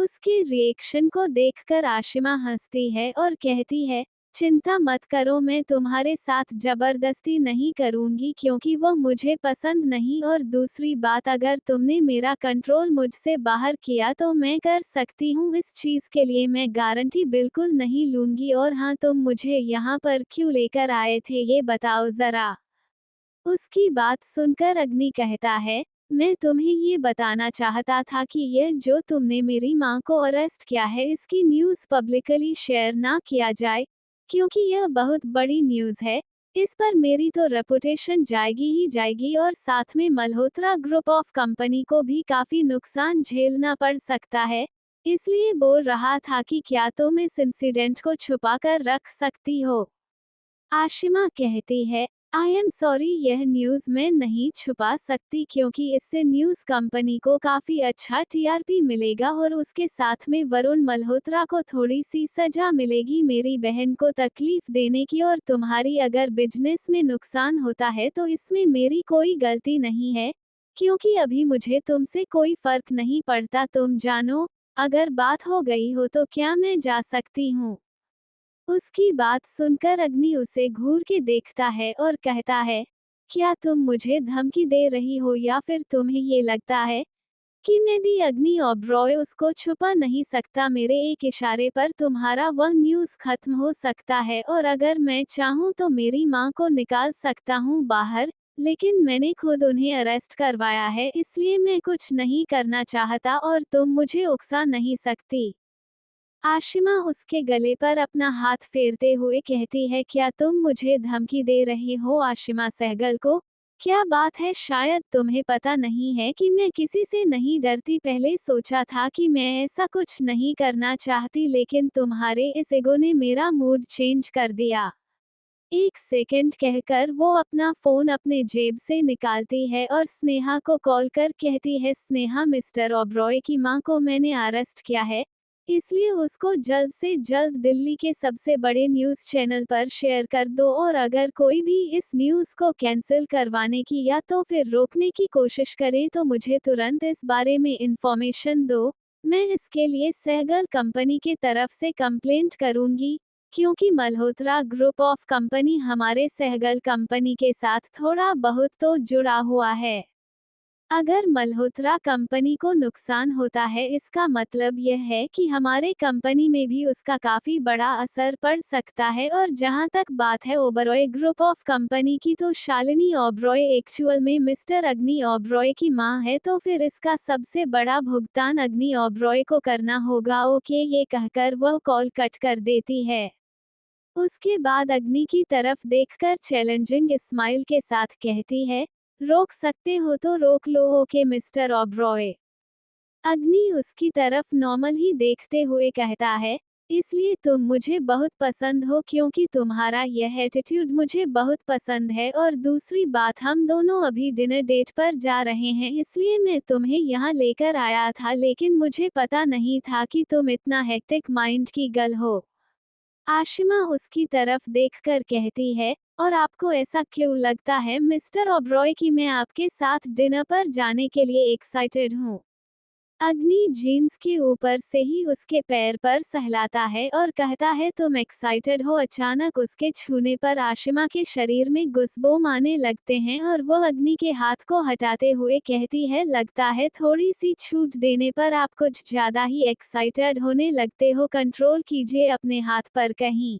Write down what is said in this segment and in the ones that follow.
उसके रिएक्शन को देखकर आशिमा हंसती है और कहती है, चिंता मत करो, मैं तुम्हारे साथ जबरदस्ती नहीं करूंगी क्योंकि वो मुझे पसंद नहीं, और दूसरी बात, अगर तुमने मेरा कंट्रोल मुझसे बाहर किया तो मैं कर सकती हूँ, इस चीज के लिए मैं गारंटी बिल्कुल नहीं लूंगी। और हाँ, तुम मुझे यहाँ पर क्यों लेकर आए थे ये बताओ जरा। उसकी बात सुनकर अग्नि कहता है, मैं तुम्हें ये बताना चाहता था कि यह जो तुमने मेरी मां को अरेस्ट किया है इसकी न्यूज़ पब्लिकली शेयर ना किया जाए, क्योंकि यह बहुत बड़ी न्यूज़ है। इस पर मेरी तो रेपुटेशन जाएगी ही जाएगी, और साथ में मल्होत्रा ग्रुप ऑफ कंपनी को भी काफी नुकसान झेलना पड़ सकता है। इसलिए बोल रहा था कि क्या तुम इस इंसिडेंट को छुपा कर रख सकती हो। आशिमा कहती है, आई एम सॉरी, यह न्यूज़ मैं नहीं छुपा सकती क्योंकि इससे न्यूज़ कंपनी को काफ़ी अच्छा टीआरपी मिलेगा और उसके साथ में वरुण मल्होत्रा को थोड़ी सी सजा मिलेगी मेरी बहन को तकलीफ देने की, और तुम्हारी अगर बिजनेस में नुकसान होता है तो इसमें मेरी कोई गलती नहीं है, क्योंकि अभी मुझे तुमसे कोई फर्क नहीं पड़ता, तुम जानो, अगर बात हो गई हो तो क्या मैं जा सकती हूँ। उसकी बात सुनकर अग्नि उसे घूर के देखता है और कहता है, क्या तुम मुझे धमकी दे रही हो या फिर तुम्हें ये लगता है कि यदि अग्नि ओबरॉय उसको छुपा नहीं सकता, मेरे एक इशारे पर तुम्हारा वह न्यूज़ खत्म हो सकता है, और अगर मैं चाहूँ तो मेरी माँ को निकाल सकता हूँ बाहर, लेकिन मैंने खुद उन्हें अरेस्ट करवाया है, इसलिए मैं कुछ नहीं करना चाहता और तुम मुझे उकसा नहीं सकती। आशिमा उसके गले पर अपना हाथ फेरते हुए कहती है, क्या तुम मुझे धमकी दे रही हो आशिमा सहगल को? क्या बात है, शायद तुम्हें पता नहीं है कि मैं किसी से नहीं डरती, पहले सोचा था कि मैं ऐसा कुछ नहीं करना चाहती, लेकिन तुम्हारे इस ईगो ने मेरा मूड चेंज कर दिया। एक सेकंड कहकर वो अपना फोन अपने जेब से निकालती है और स्नेहा को कॉल कर कहती है, स्नेहा, मिस्टर ओबरॉय की मां को मैंने अरेस्ट किया है, इसलिए उसको जल्द से जल्द दिल्ली के सबसे बड़े न्यूज़ चैनल पर शेयर कर दो, और अगर कोई भी इस न्यूज़ को कैंसिल करवाने की या तो फिर रोकने की कोशिश करे तो मुझे तुरंत इस बारे में इंफॉर्मेशन दो। मैं इसके लिए सहगल कंपनी के तरफ से कंप्लेंट करूंगी, क्योंकि मल्होत्रा ग्रुप ऑफ कंपनी हमारे सहगल कंपनी के साथ थोड़ा बहुत तो जुड़ा हुआ है। अगर मल्होत्रा कंपनी को नुकसान होता है इसका मतलब यह है कि हमारे कंपनी में भी उसका काफी बड़ा असर पड़ सकता है, और जहां तक बात है ओबरॉय ग्रुप ऑफ कंपनी की, तो शालिनी ओबरॉय एक्चुअल में मिस्टर अग्नि ओबरॉय की मां है, तो फिर इसका सबसे बड़ा भुगतान अग्नि ओबरॉय को करना होगा। ओके, ये कहकर वह कॉल कट कर देती है। उसके बाद अग्नि की तरफ देखकर चैलेंजिंग स्माइल के साथ कहती है, रोक सकते हो तो रोक लो। Okay mister Oberoi. अग्नि उसकी तरफ नॉर्मल ही देखते हुए कहता है, इसलिए तुम मुझे बहुत पसंद हो क्योंकि तुम्हारा यह एटीट्यूड मुझे बहुत पसंद है, और दूसरी बात, हम दोनों अभी डिनर डेट पर जा रहे हैं, इसलिए मैं तुम्हें यहाँ लेकर आया था, लेकिन मुझे पता नहीं था कि तुम इतना हेक्टिक माइंड की गर्ल हो। आशिमा उसकी तरफ देखकर कहती है, और आपको ऐसा क्यों लगता है मिस्टर ओबरॉय कि मैं आपके साथ डिनर पर जाने के लिए एक्साइटेड हूँ? अग्नि जीन्स के ऊपर से ही उसके पैर पर सहलाता है और कहता है, तुम एक्साइटेड हो? अचानक उसके छूने पर आशिमा के शरीर में गुस्बोम आने लगते हैं और वह अग्नि के हाथ को हटाते हुए कहती है, लगता है थोड़ी सी छूट देने पर आप कुछ ज्यादा ही एक्साइटेड होने लगते हो, कंट्रोल कीजिए अपने हाथ पर कहीं।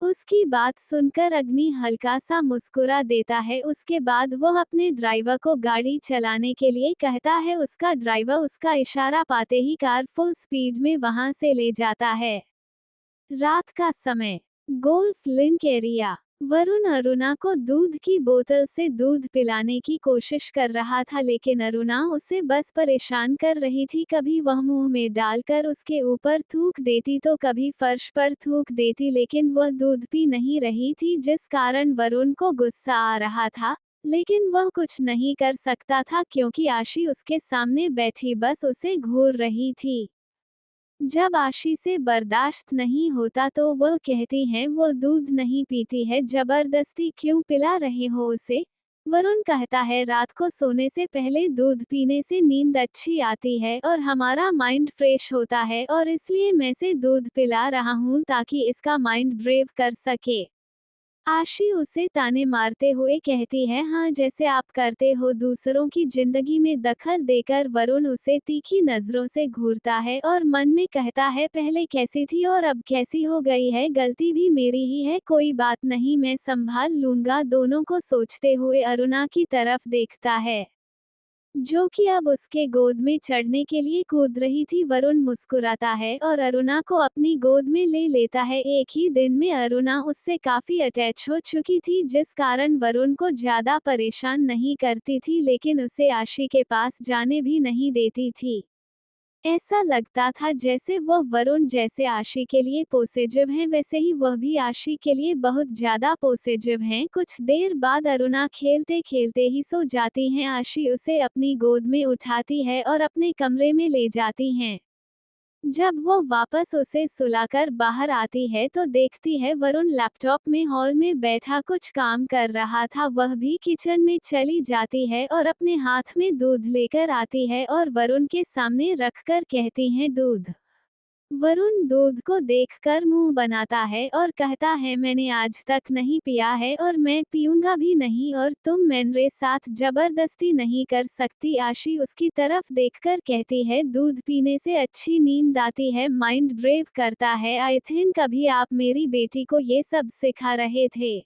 उसकी बात सुनकर अग्नि हल्का सा मुस्कुरा देता है, उसके बाद वह अपने ड्राइवर को गाड़ी चलाने के लिए कहता है, उसका ड्राइवर उसका इशारा पाते ही कार फुल स्पीड में वहां से ले जाता है। रात का समय, golf link area. Varun Aruna को दूध की बोतल से दूध पिलाने की कोशिश कर रहा था, लेकिन अरुणा उसे बस परेशान कर रही थी, कभी वह मुंह में डालकर उसके ऊपर थूक देती तो कभी फर्श पर थूक देती, लेकिन वह दूध पी नहीं रही थी, जिस कारण वरुण को गुस्सा आ रहा था, लेकिन वह कुछ नहीं कर सकता था क्योंकि आशी उसके सामने बैठी बस उसे घूर रही थी। जब आशी से बर्दाश्त नहीं होता तो वह कहती हैं, वो दूध नहीं पीती है, जबरदस्ती क्यों पिला रहे हो उसे? वरुण कहता है रात को सोने से पहले दूध पीने से नींद अच्छी आती है और हमारा माइंड फ्रेश होता है और इसलिए मैं इसे दूध पिला रहा हूँ ताकि इसका माइंड ब्रेव कर सके। आशी उसे ताने मारते हुए कहती है हाँ जैसे आप करते हो दूसरों की जिंदगी में दखल देकर। वरुण उसे तीखी नजरों से घूरता है और मन में कहता है पहले कैसी थी और अब कैसी हो गई है, गलती भी मेरी ही है, कोई बात नहीं मैं संभाल लूंगा। दोनों को सोचते हुए अरुणा की तरफ देखता है जो कि अब उसके गोद में चढ़ने के लिए कूद रही थी। वरुण मुस्कुराता है और अरुणा को अपनी गोद में ले लेता है। एक ही दिन में अरुणा उससे काफी अटैच हो चुकी थी जिस कारण वरुण को ज्यादा परेशान नहीं करती थी, लेकिन उसे आशी के पास जाने भी नहीं देती थी। ऐसा लगता था जैसे वह वरुण जैसे आशी के लिए पोसेसिव हैं वैसे ही वह भी आशी के लिए बहुत ज्यादा पोसेसिव हैं। कुछ देर बाद अरुणा खेलते खेलते ही सो जाती हैं। आशी उसे अपनी गोद में उठाती है और अपने कमरे में ले जाती हैं। जब वो वापस उसे सुलाकर बाहर आती है तो देखती है वरुण लैपटॉप में हॉल में बैठा कुछ काम कर रहा था। वह भी किचन में चली जाती है और अपने हाथ में दूध लेकर आती है और वरुण के सामने रखकर कहती है दूध। वरुण दूध को देखकर मुंह बनाता है और कहता है मैंने आज तक नहीं पिया है और मैं पीऊंगा भी नहीं और तुम मेरे साथ जबरदस्ती नहीं कर सकती। आशी उसकी तरफ देखकर कहती है दूध पीने से अच्छी नींद आती है, माइंड ब्रेव करता है। आई थिंक अभी आप मेरी बेटी को ये सब सिखा रहे थे।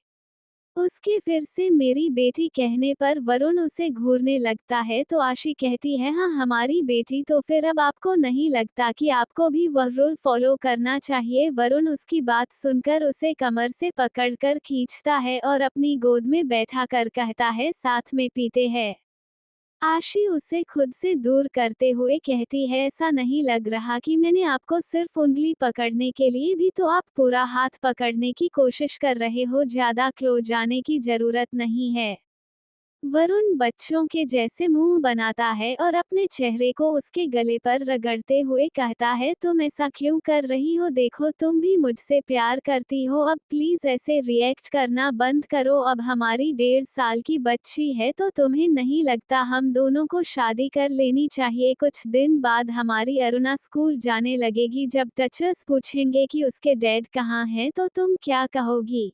उसके फिर से मेरी बेटी कहने पर वरुण उसे घूरने लगता है तो आशी कहती है हाँ हमारी बेटी, तो फिर अब आपको नहीं लगता कि आपको भी वह रूल फॉलो करना चाहिए। वरुण उसकी बात सुनकर उसे कमर से पकड़कर खींचता है और अपनी गोद में बैठा कर कहता है साथ में पीते हैं। आशी उसे खुद से दूर करते हुए कहती है ऐसा नहीं लग रहा कि मैंने आपको सिर्फ उंगली पकड़ने के लिए भी तो आप पूरा हाथ पकड़ने की कोशिश कर रहे हो, ज्यादा क्लोज जाने की जरूरत नहीं है। वरुण बच्चों के जैसे मुंह बनाता है और अपने चेहरे को उसके गले पर रगड़ते हुए कहता है तुम ऐसा क्यों कर रही हो, देखो तुम भी मुझसे प्यार करती हो, अब प्लीज ऐसे रिएक्ट करना बंद करो। अब हमारी 1.5 साल की बच्ची है तो तुम्हें नहीं लगता हम दोनों को शादी कर लेनी चाहिए। कुछ दिन बाद हमारी अरुणा स्कूल जाने लगेगी, जब टीचर्स पूछेंगे कि उसके डैड कहाँ हैं तो तुम क्या कहोगी।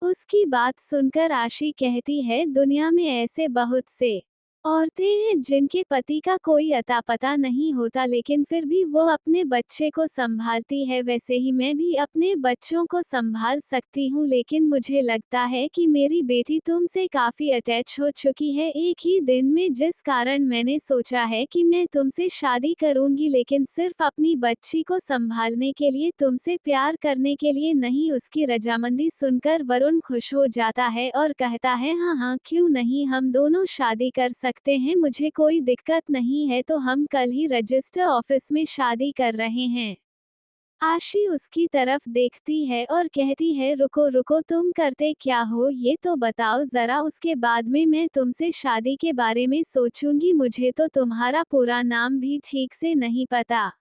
उसकी बात सुनकर आशी कहती है दुनिया में ऐसे बहुत से औरतें हैं जिनके पति का कोई अता पता नहीं होता लेकिन फिर भी वो अपने बच्चे को संभालती है, वैसे ही मैं भी अपने बच्चों को संभाल सकती हूँ, लेकिन मुझे लगता है कि मेरी बेटी तुमसे काफी अटैच हो चुकी है एक ही दिन में, जिस कारण मैंने सोचा है कि मैं तुमसे शादी करूंगी, लेकिन सिर्फ अपनी बच्ची को संभालने के लिए, तुमसे प्यार करने के लिए नहीं। उसकी रजामंदी सुनकर वरुण खुश हो जाता है और कहता है हाँ हाँ क्यों नहीं, हम दोनों शादी कर सकते हैं, मुझे कोई दिक्कत नहीं है, तो हम कल ही रजिस्टर ऑफिस में शादी कर रहे हैं। आशी उसकी तरफ देखती है और कहती है रुको रुको तुम करते क्या हो ये तो बताओ जरा, उसके बाद में मैं तुमसे शादी के बारे में सोचूंगी, मुझे तो तुम्हारा पूरा नाम भी ठीक से नहीं पता।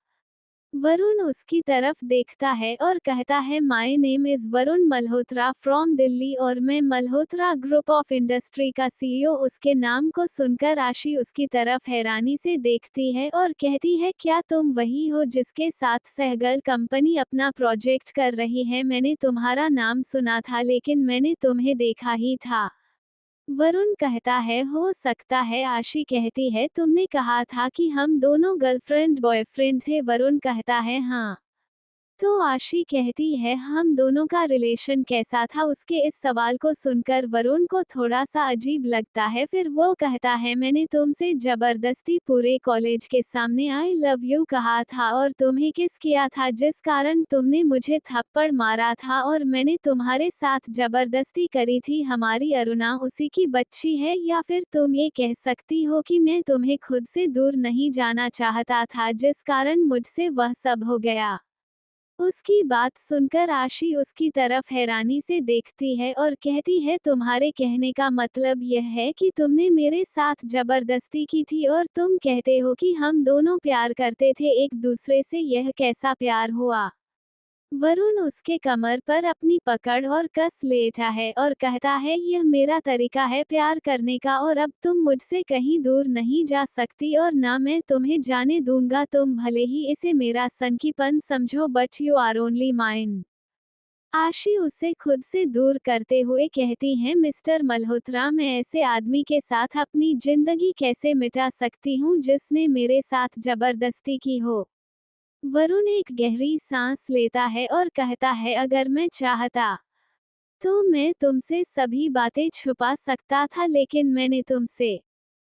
वरुण उसकी तरफ देखता है और कहता है my name is Varun Malhotra from Delhi और मैं मल्होत्रा ग्रुप ऑफ इंडस्ट्री का सीईओ। उसके नाम को सुनकर आशी उसकी तरफ हैरानी से देखती है और कहती है क्या तुम वही हो जिसके साथ सहगल कंपनी अपना प्रोजेक्ट कर रही है, मैंने तुम्हारा नाम सुना था लेकिन मैंने तुम्हें देखा ही था। वरुण कहता है हो सकता है। आशी कहती है तुमने कहा था कि हम दोनों गर्लफ्रेंड बॉयफ्रेंड थे। वरुण कहता है हाँ। तो आशी कहती है हम दोनों का रिलेशन कैसा था। उसके इस सवाल को सुनकर वरुण को थोड़ा सा अजीब लगता है, फिर वो कहता है मैंने तुमसे जबरदस्ती पूरे कॉलेज के सामने आई लव यू कहा था और तुम्हें किस किया था जिस कारण तुमने मुझे थप्पड़ मारा था और मैंने तुम्हारे साथ जबरदस्ती करी थी। हमारी अरुणा उसी की बच्ची है, या फिर तुम ये कह सकती हो कि मैं तुम्हें खुद से दूर नहीं जाना चाहता था जिस कारण मुझसे वह सब हो गया। उसकी बात सुनकर आशी उसकी तरफ हैरानी से देखती है और कहती है तुम्हारे कहने का मतलब यह है कि तुमने मेरे साथ जबरदस्ती की थी और तुम कहते हो कि हम दोनों प्यार करते थे एक दूसरे से, यह कैसा प्यार हुआ। वरुण उसके कमर पर अपनी पकड़ और कस लेता है और कहता है, यह मेरा तरीका है प्यार करने का और अब तुम मुझसे कहीं दूर नहीं जा सकती और ना मैं तुम्हें जाने दूंगा। तुम भले ही इसे मेरा सनकीपन समझो but you are only mine. Aashi उसे खुद से दूर करते हुए कहती हैं, मिस्टर मल्होत्रा, मैं ऐसे आदमी के साथ अपनी जिंदगी कैसे मिटा सकती हूँ जिसने मेरे साथ जबरदस्ती की हो। वरुण एक गहरी सांस लेता है और कहता है, अगर मैं चाहता तो मैं तुमसे सभी बातें छुपा सकता था, लेकिन मैंने तुमसे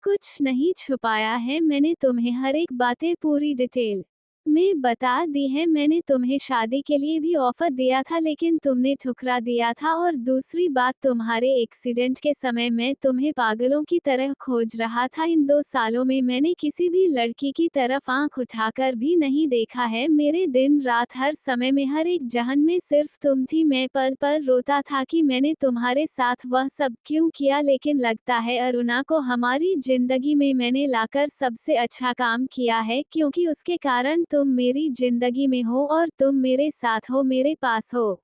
कुछ नहीं छुपाया है। मैंने तुम्हें हर एक बातें पूरी डिटेल में बता दी है। मैंने तुम्हें शादी के लिए भी ऑफर दिया था लेकिन तुमने ठुकरा दिया था। और दूसरी बात, तुम्हारे एक्सीडेंट के समय मैं तुम्हें पागलों की तरह खोज रहा था। इन 2 सालों में मैंने किसी भी लड़की की तरफ आंख उठाकर भी नहीं देखा है। मेरे दिन रात हर समय में हर एक जहन में सिर्फ तुम थी। मैं पल पल रोता था कि मैंने तुम्हारे साथ वह सब क्यों किया, लेकिन लगता है अरुणा को हमारी जिंदगी में मैंने लाकर सबसे अच्छा काम किया है, क्योंकि उसके कारण तुम मेरी जिंदगी में हो और तुम मेरे साथ हो, मेरे पास हो।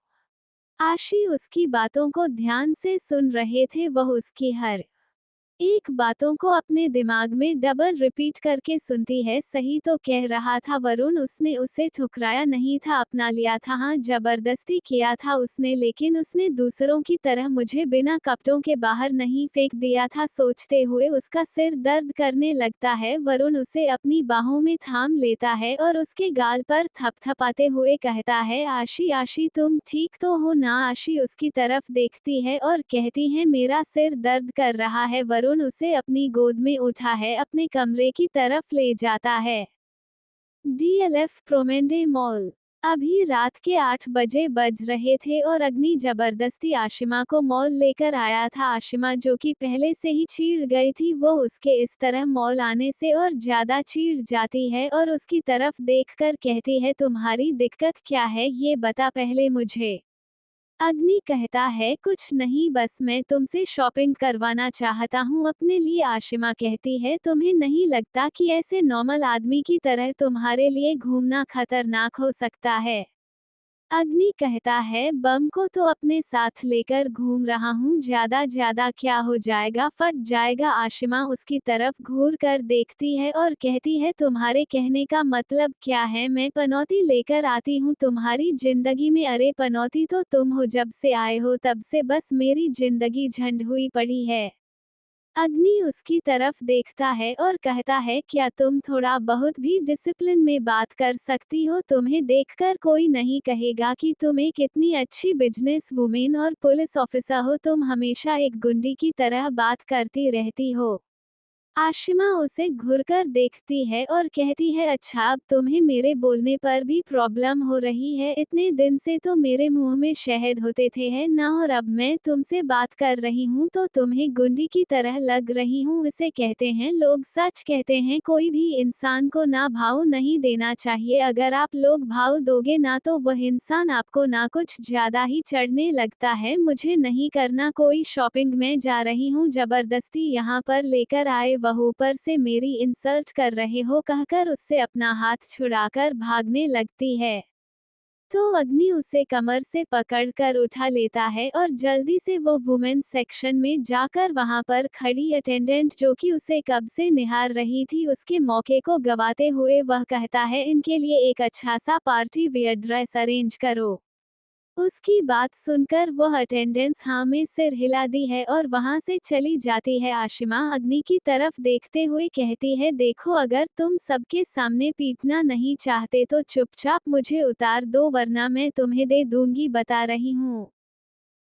आशी उसकी बातों को ध्यान से सुन रहे थे। वह उसकी हर एक बातों को अपने दिमाग में डबल रिपीट करके सुनती है। सही तो कह रहा था वरुण, उसने उसे ठुकराया नहीं था, अपना लिया था। हाँ, जबरदस्ती किया था उसने, लेकिन उसने दूसरों की तरह मुझे बिना कपड़ों के बाहर नहीं फेंक दिया था। सोचते हुए उसका सिर दर्द करने लगता है। वरुण उसे अपनी बाहों में थाम लेता है और उसके गाल पर थपथपाते हुए कहता है, आशी आशी, तुम ठीक तो हो ना? आशी उसकी तरफ देखती है और कहती है, मेरा सिर दर्द कर रहा है। वरुण उसे अपनी गोद में उठा है अपने कमरे की तरफ ले जाता है। DLF promenade mall. अभी रात के 8 बजे बज रहे थे और अग्नि जबरदस्ती आशिमा को मॉल लेकर आया था। आशिमा, जो कि पहले से ही चिढ़ गई थी, वो उसके इस तरह मॉल आने से और ज्यादा चिढ़ जाती है और उसकी तरफ देखकर कहती है, तुम्हारी दिक्कत क्या है, ये बता पहले मुझे। अग्नि कहता है, कुछ नहीं, बस मैं तुमसे शॉपिंग करवाना चाहता हूँ अपने लिए। आशिमा कहती है, तुम्हें नहीं लगता कि ऐसे नॉर्मल आदमी की तरह तुम्हारे लिए घूमना खतरनाक हो सकता है? अग्नि कहता है, बम को तो अपने साथ लेकर घूम रहा हूँ, ज्यादा क्या हो जाएगा, फट जाएगा। आशिमा उसकी तरफ घूर कर देखती है और कहती है, तुम्हारे कहने का मतलब क्या है? मैं पनौती लेकर आती हूँ तुम्हारी जिंदगी में? अरे पनौती तो तुम हो, जब से आए हो तब से बस मेरी जिंदगी झंड हुई पड़ी है। अग्नि उसकी तरफ देखता है और कहता है, क्या तुम थोड़ा बहुत भी डिसिप्लिन में बात कर सकती हो? तुम्हें देखकर कोई नहीं कहेगा कि तुम एक इतनी अच्छी बिजनेस वुमेन और पुलिस ऑफिसर हो। तुम हमेशा एक गुंडी की तरह बात करती रहती हो। आशिमा उसे घुरकर देखती है और कहती है, अच्छा, अब तुम्हें मेरे बोलने पर भी प्रॉब्लम हो रही है? इतने दिन से तो मेरे मुंह में शहद होते थे है ना, और अब मैं तुमसे बात कर रही हूँ तो तुम्हें गुंडी की तरह लग रही हूँ। इसे कहते हैं लोग सच कहते हैं, कोई भी इंसान को ना भाव नहीं देना चाहिए। अगर आप लोग भाव दोगे ना तो वह इंसान आपको ना कुछ ज्यादा ही चढ़ने लगता है। मुझे नहीं करना कोई शॉपिंग, मैं जा रही हूँ, जबरदस्ती यहाँ पर लेकर आए, वह ऊपर से मेरी इंसल्ट कर रहे हो, कहकर उससे अपना हाथ छुड़ाकर भागने लगती है। तो अग्नि उसे कमर से पकड़कर उठा लेता है और जल्दी से वो वुमेन सेक्शन में जाकर वहां पर खड़ी अटेंडेंट, जो कि उसे कब से निहार रही थी, उसके मौके को गवाते हुए वह कहता है, इनके लिए एक अच्छा सा पार्टी वियर ड्रेस अरेंज करो। उसकी बात सुनकर वह अटेंडेंस हाँ में सिर हिला दी है और वहां से चली जाती है। आशिमा अग्नि की तरफ देखते हुए कहती है, देखो, अगर तुम सबके सामने पीटना नहीं चाहते तो चुपचाप मुझे उतार दो, वरना मैं तुम्हें दे दूंगी, बता रही हूँ।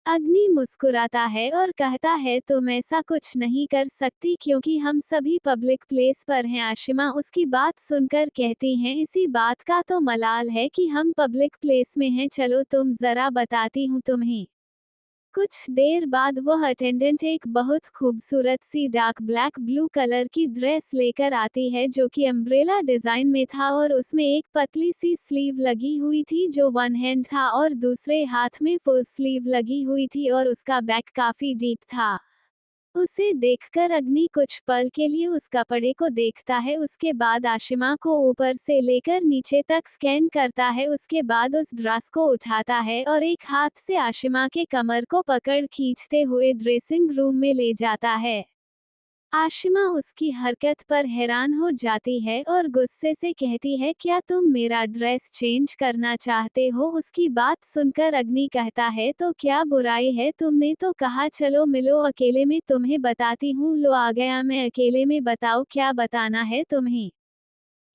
अग्नि मुस्कुराता है और कहता है, तुम ऐसा कुछ नहीं कर सकती क्योंकि हम सभी पब्लिक प्लेस पर हैं। आशिमा उसकी बात सुनकर कहती हैं, इसी बात का तो मलाल है कि हम पब्लिक प्लेस में हैं, चलो तुम जरा बताती हूँ तुम्हें। कुछ देर बाद वह अटेंडेंट एक बहुत खूबसूरत सी डार्क ब्लैक ब्लू कलर की ड्रेस लेकर आती है, जो कि अम्ब्रेला डिजाइन में था और उसमें एक पतली सी स्लीव लगी हुई थी जो वन हैंड था और दूसरे हाथ में फुल स्लीव लगी हुई थी और उसका बैक काफी डीप था। उसे देखकर अग्नि कुछ पल के लिए उस कपड़े को देखता है, उसके बाद आशिमा को ऊपर से लेकर नीचे तक स्कैन करता है, उसके बाद उस ड्रेस को उठाता है और एक हाथ से आशिमा के कमर को पकड़ खींचते हुए ड्रेसिंग रूम में ले जाता है। आशिमा उसकी हरकत पर हैरान हो जाती है और गुस्से से कहती है, क्या तुम मेरा ड्रेस चेंज करना चाहते हो? उसकी बात सुनकर अग्नि कहता है, तो क्या बुराई है? तुमने तो कहा चलो मिलो अकेले में, तुम्हें बताती हूँ। लो आ गया मैं अकेले में, बताओ क्या बताना है तुम्हें?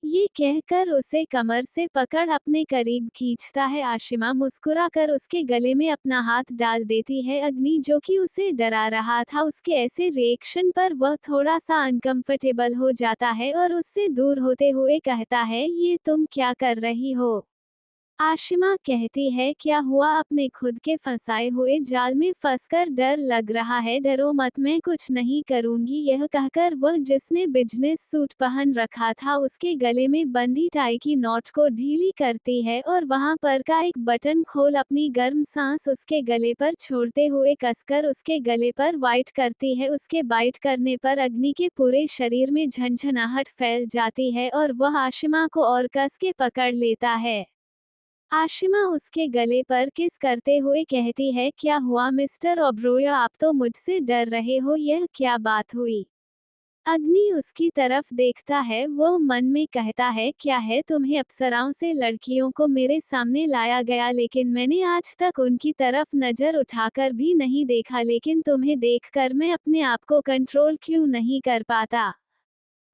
ये कहकर उसे कमर से पकड़ अपने करीब खींचता है। आशिमा मुस्कुराकर उसके गले में अपना हाथ डाल देती है। अग्नि, जो कि उसे डरा रहा था, उसके ऐसे रिएक्शन पर वह थोड़ा सा अनकंफर्टेबल हो जाता है और उससे दूर होते हुए कहता है, ये तुम क्या कर रही हो? आशिमा कहती है, क्या हुआ? अपने खुद के फंसाए हुए जाल में फंसकर डर लग रहा है? डरो मत, मैं कुछ नहीं करूंगी। यह कहकर वह जिसने बिजनेस सूट पहन रखा था उसके गले में बंधी टाई की नॉट को ढीली करती है और वहां पर का एक बटन खोल अपनी गर्म सांस उसके गले पर छोड़ते हुए कसकर उसके गले पर वाइट करती है। उसके बाइट करने पर अग्नि के पूरे शरीर में झंझनाहट फैल जाती है और वह आशिमा को और कस के पकड़ लेता है। आशिमा उसके गले पर किस करते हुए कहती है, क्या हुआ मिस्टर ओब्रोय, आप तो मुझसे डर रहे हो, यह क्या बात हुई? अग्नि उसकी तरफ देखता है, वो मन में कहता है, क्या है तुम्हें? अप्सराओं से लड़कियों को मेरे सामने लाया गया, लेकिन मैंने आज तक उनकी तरफ नजर उठाकर भी नहीं देखा, लेकिन तुम्हें देखकर मैं अपने आप को कंट्रोल क्यों नहीं कर पाता?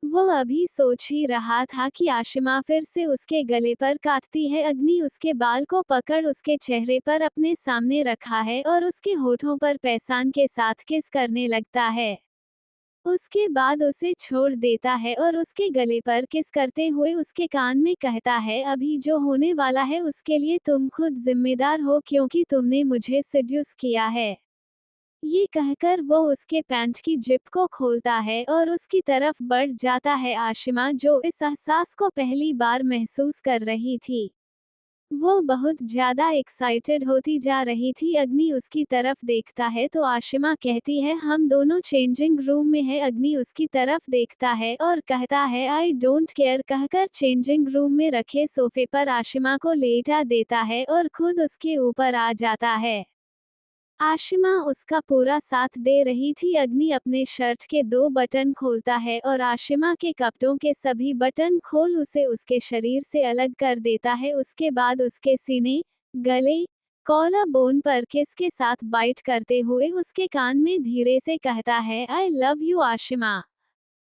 वो अभी सोच ही रहा था कि आशिमा फिर से उसके गले पर काटती है। अग्नि उसके बाल को पकड़ उसके चेहरे पर अपने सामने रखा है और उसके होठों पर पैसान के साथ किस करने लगता है। उसके बाद उसे छोड़ देता है और उसके गले पर किस करते हुए उसके कान में कहता है, अभी जो होने वाला है उसके लिए तुम खुद जिम्मेदार हो, क्योंकि तुमने मुझे सेड्यूस किया है। ये कहकर वो उसके पैंट की जिप को खोलता है और उसकी तरफ बढ़ जाता है। आशिमा, जो इस एहसास को पहली बार महसूस कर रही थी, वो बहुत ज्यादा एक्साइटेड होती जा रही थी। अग्नि उसकी तरफ देखता है तो आशिमा कहती है, हम दोनों चेंजिंग रूम में हैं। अग्नि उसकी तरफ देखता है और कहता है, आई डोंट केयर, कहकर चेंजिंग रूम में रखे सोफे पर आशिमा को लेटा देता है और खुद उसके ऊपर आ जाता है। आशिमा उसका पूरा साथ दे रही थी। अग्नि अपने शर्ट के 2 बटन खोलता है और आशिमा के कपड़ों के सभी बटन खोल उसे उसके शरीर से अलग कर देता है। उसके बाद उसके सीने, गले, कॉलर बोन पर किस के साथ बाइट करते हुए उसके कान में धीरे से कहता है, I love you Ashima.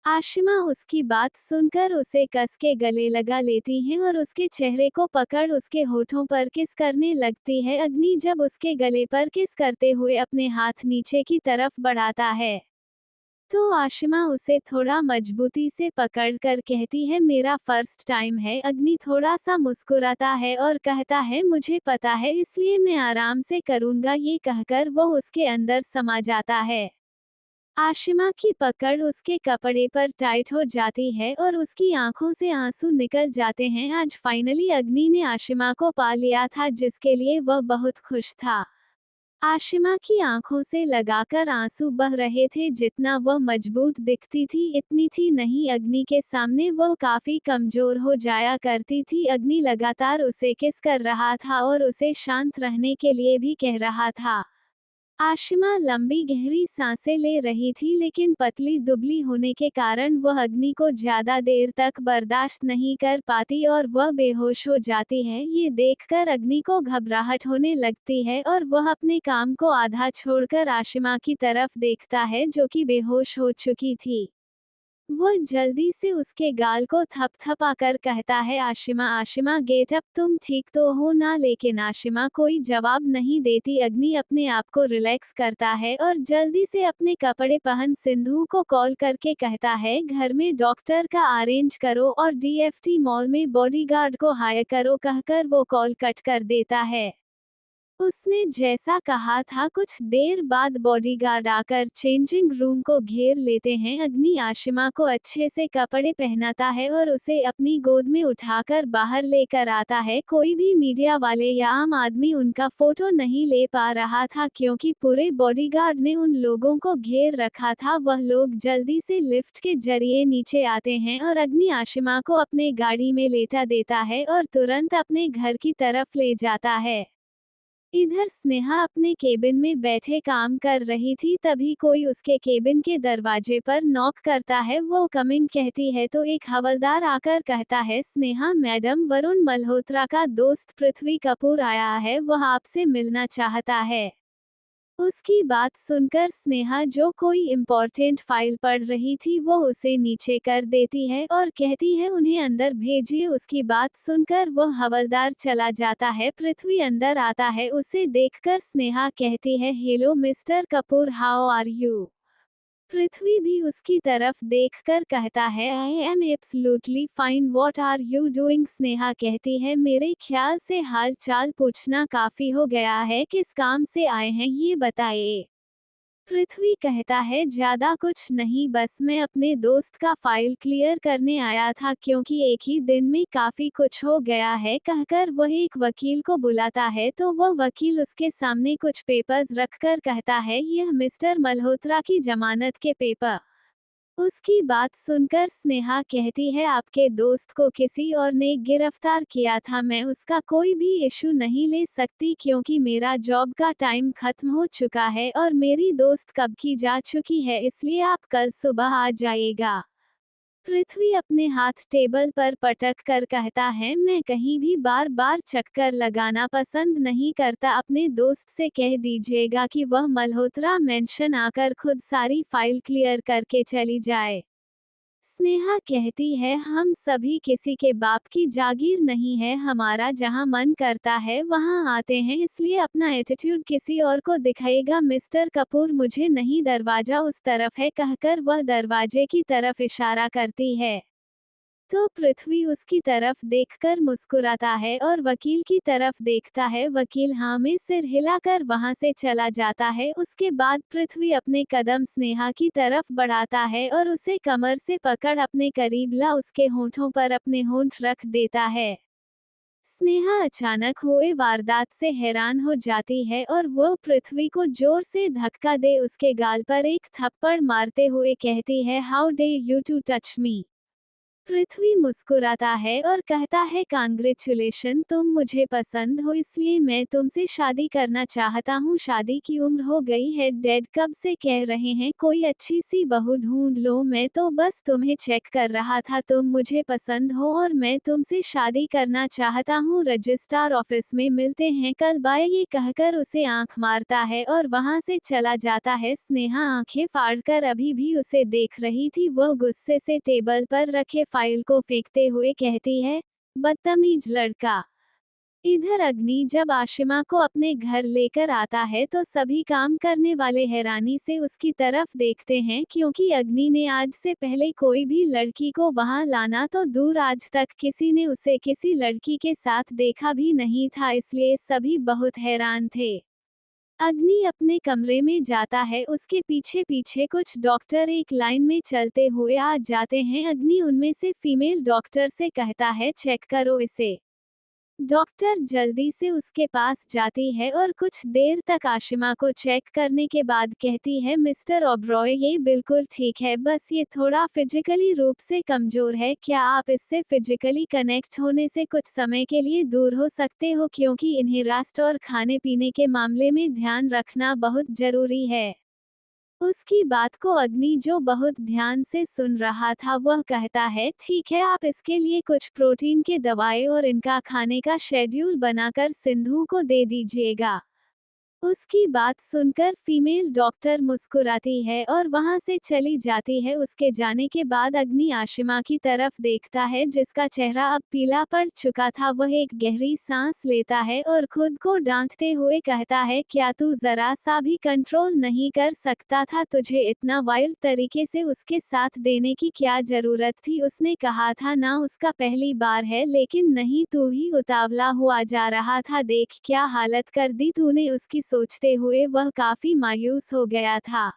Ashima उसकी बात सुनकर उसे कस के गले लगा लेती है और उसके चेहरे को पकड़ उसके होठों पर किस करने लगती है। अग्नि जब उसके गले पर किस करते हुए अपने हाथ नीचे की तरफ बढ़ाता है, तो आशिमा उसे थोड़ा मजबूती से पकड़कर कहती है, मेरा फर्स्ट टाइम है। अग्नि थोड़ा सा मुस्कुराता है और कहता है, मुझे पता है, इसलिए मैं आराम से करूंगा। ये कहकर वो उसके अंदर समा जाता है। आशिमा की पकड़ उसके कपड़े पर टाइट हो जाती है और उसकी आंखों से आंसू निकल जाते हैं। आज फाइनली अग्नि ने आशिमा को पा लिया था, जिसके लिए वह बहुत खुश था। आशिमा की आंखों से लगाकर आंसू बह रहे थे। जितना वह मजबूत दिखती थी, इतनी थी नहीं अग्नि के सामने, वह काफी कमजोर हो जाया करती थी। अग्नि लगातार उसे किस कर रहा था और उसे शांत रहने के लिए भी कह रहा था। आशिमा लंबी गहरी सांसें ले रही थी, लेकिन पतली दुबली होने के कारण वह अग्नि को ज्यादा देर तक बर्दाश्त नहीं कर पाती और वह बेहोश हो जाती है। ये देखकर अग्नि को घबराहट होने लगती है और वह अपने काम को आधा छोड़कर आशिमा की तरफ देखता है, जो कि बेहोश हो चुकी थी। वो जल्दी से उसके गाल को थपथपाकर कहता है, आशिमा आशिमा गेट अप, तुम ठीक तो हो ना? लेकिन आशिमा कोई जवाब नहीं देती। अग्नि अपने आप को रिलैक्स करता है और जल्दी से अपने कपड़े पहन सिंधु को कॉल करके कहता है, घर में डॉक्टर का अरेंज करो और डीएफटी मॉल में बॉडीगार्ड को हायर करो। कहकर वो कॉल कट कर देता है। उसने जैसा कहा था। कुछ देर बाद बॉडीगार्ड आकर चेंजिंग रूम को घेर लेते हैं। अग्नि आशिमा को अच्छे से कपड़े पहनाता है और उसे अपनी गोद में उठाकर बाहर लेकर आता है। कोई भी मीडिया वाले या आम आदमी उनका फोटो नहीं ले पा रहा था क्योंकि पूरे बॉडीगार्ड ने उन लोगों को घेर रखा था। वह लोग जल्दी से लिफ्ट के जरिए नीचे आते हैं और अग्नि आशिमा को अपने गाड़ी में लेटा देता है और तुरंत अपने घर की तरफ ले जाता है। इधर स्नेहा अपने केबिन में बैठे काम कर रही थी, तभी कोई उसके केबिन के दरवाजे पर नॉक करता है। वो कमिंग कहती है तो एक हवलदार आकर कहता है, स्नेहा मैडम, वरुण मल्होत्रा का दोस्त पृथ्वी कपूर आया है, वह आपसे मिलना चाहता है। उसकी बात सुनकर स्नेहा, जो कोई इम्पोर्टेंट फाइल पढ़ रही थी, वो उसे नीचे कर देती है और कहती है उन्हें अंदर भेजिए। उसकी बात सुनकर वो हवलदार चला जाता है। पृथ्वी अंदर आता है। उसे देखकर स्नेहा कहती है, hello mister Kapoor, how are you. Prithvi भी उसकी तरफ देखकर कहता है, I am absolutely fine, what are you doing. Sneha कहती है, मेरे ख्याल से हाल चाल पूछना काफी हो गया है, किस काम से आए हैं ये बताइए। पृथ्वी कहता है, ज्यादा कुछ नहीं, बस मैं अपने दोस्त का फाइल क्लियर करने आया था क्योंकि एक ही दिन में काफी कुछ हो गया है। कहकर वह एक वकील को बुलाता है तो वह वकील उसके सामने कुछ पेपर्स रखकर कहता है, यह मिस्टर मल्होत्रा की जमानत के पेपर। उसकी बात सुनकर स्नेहा कहती है, आपके दोस्त को किसी और ने गिरफ्तार किया था, मैं उसका कोई भी इशू नहीं ले सकती क्योंकि मेरा जॉब का टाइम खत्म हो चुका है और मेरी दोस्त कब की जा चुकी है, इसलिए आप कल सुबह आ जाइएगा। पृथ्वी अपने हाथ टेबल पर पटक कर कहता है, मैं कहीं भी बार बार चक्कर लगाना पसंद नहीं करता, अपने दोस्त से कह दीजिएगा कि वह मल्होत्रा मेंशन आकर खुद सारी फाइल क्लियर करके चली जाए। स्नेहा कहती है, हम सभी किसी के बाप की जागीर नहीं है, हमारा जहां मन करता है वहां आते हैं, इसलिए अपना एटीट्यूड किसी और को दिखाएगा मिस्टर कपूर, मुझे नहीं, दरवाजा उस तरफ है। कहकर वह दरवाजे की तरफ इशारा करती है तो पृथ्वी उसकी तरफ देखकर मुस्कुराता है और वकील की तरफ देखता है। वकील हाँ में सिर हिलाकर वहां से चला जाता है। उसके बाद पृथ्वी अपने कदम स्नेहा की तरफ बढ़ाता है और उसे कमर से पकड़ अपने करीब ला उसके होंठों पर अपने होंठ रख देता है। स्नेहा अचानक हुए वारदात से हैरान हो जाती है और वो पृथ्वी को जोर से धक्का दे उसके गाल पर एक थप्पड़ मारते हुए कहती है, how dare you to touch me. Prithvi मुस्कुराता है और कहता है, कांग्रेचुलेशन, तुम मुझे पसंद हो, इसलिए मैं तुमसे शादी करना चाहता हूँ। शादी की उम्र हो गई है, डैड कब से कह रहे हैं कोई अच्छी सी बहू ढूंढ लो, मैं तो बस तुम्हें चेक कर रहा था, तुम मुझे पसंद हो और मैं तुमसे शादी करना चाहता हूँ। रजिस्ट्रार ऑफिस में मिलते हैं कल, बाय। ये कहकर उसे आंख मारता है और वहां से चला जाता है। स्नेहा आंखें फाड़कर अभी भी उसे देख रही थी। वह गुस्से से टेबल पर रखे फाइल को फेंकते हुए कहती है, बदतमीज लड़का। इधर अग्नि जब आशिमा को अपने घर लेकर आता है तो सभी काम करने वाले हैरानी से उसकी तरफ देखते हैं क्योंकि अग्नि ने आज से पहले कोई भी लड़की को वहां लाना तो दूर, आज तक किसी ने उसे किसी लड़की के साथ देखा भी नहीं था, इसलिए सभी बहुत हैरान थे। अग्नि अपने कमरे में जाता है, उसके पीछे पीछे कुछ डॉक्टर एक लाइन में चलते हुए आ जाते हैं। अग्नि उनमें से फीमेल डॉक्टर से कहता है, चेक करो इसे। डॉक्टर जल्दी से उसके पास जाती है और कुछ देर तक आशिमा को चेक करने के बाद कहती है, मिस्टर ओबरॉय, ये बिल्कुल ठीक है, बस ये थोड़ा फिजिकली रूप से कमजोर है, क्या आप इससे फिजिकली कनेक्ट होने से कुछ समय के लिए दूर हो सकते हो क्योंकि इन्हें रेस्ट और खाने पीने के मामले में ध्यान रखना बहुत जरूरी है। उसकी बात को अग्नि, जो बहुत ध्यान से सुन रहा था, वह कहता है, ठीक है, आप इसके लिए कुछ प्रोटीन के दवाएं और इनका खाने का शेड्यूल बनाकर सिंधु को दे दीजिएगा। उसकी बात सुनकर फीमेल डॉक्टर मुस्कुराती है और वहां से चली जाती है। उसके जाने के बाद अग्नि आशिमा की तरफ देखता है जिसका चेहरा अब पीला पड़ चुका था। वह एक गहरी सांस लेता है और खुद को डांटते हुए कहता है, क्या तू जरा सा भी कंट्रोल नहीं कर सकता था? तुझे इतना वाइल्ड तरीके से उसके साथ देने की क्या जरूरत थी? उसने कहा था ना उसका पहली बार है, लेकिन नहीं, तू ही उतावला हुआ जा रहा था। देख क्या हालत कर दी तूने उसकी। सोचते हुए वह काफी मायूस हो गया था।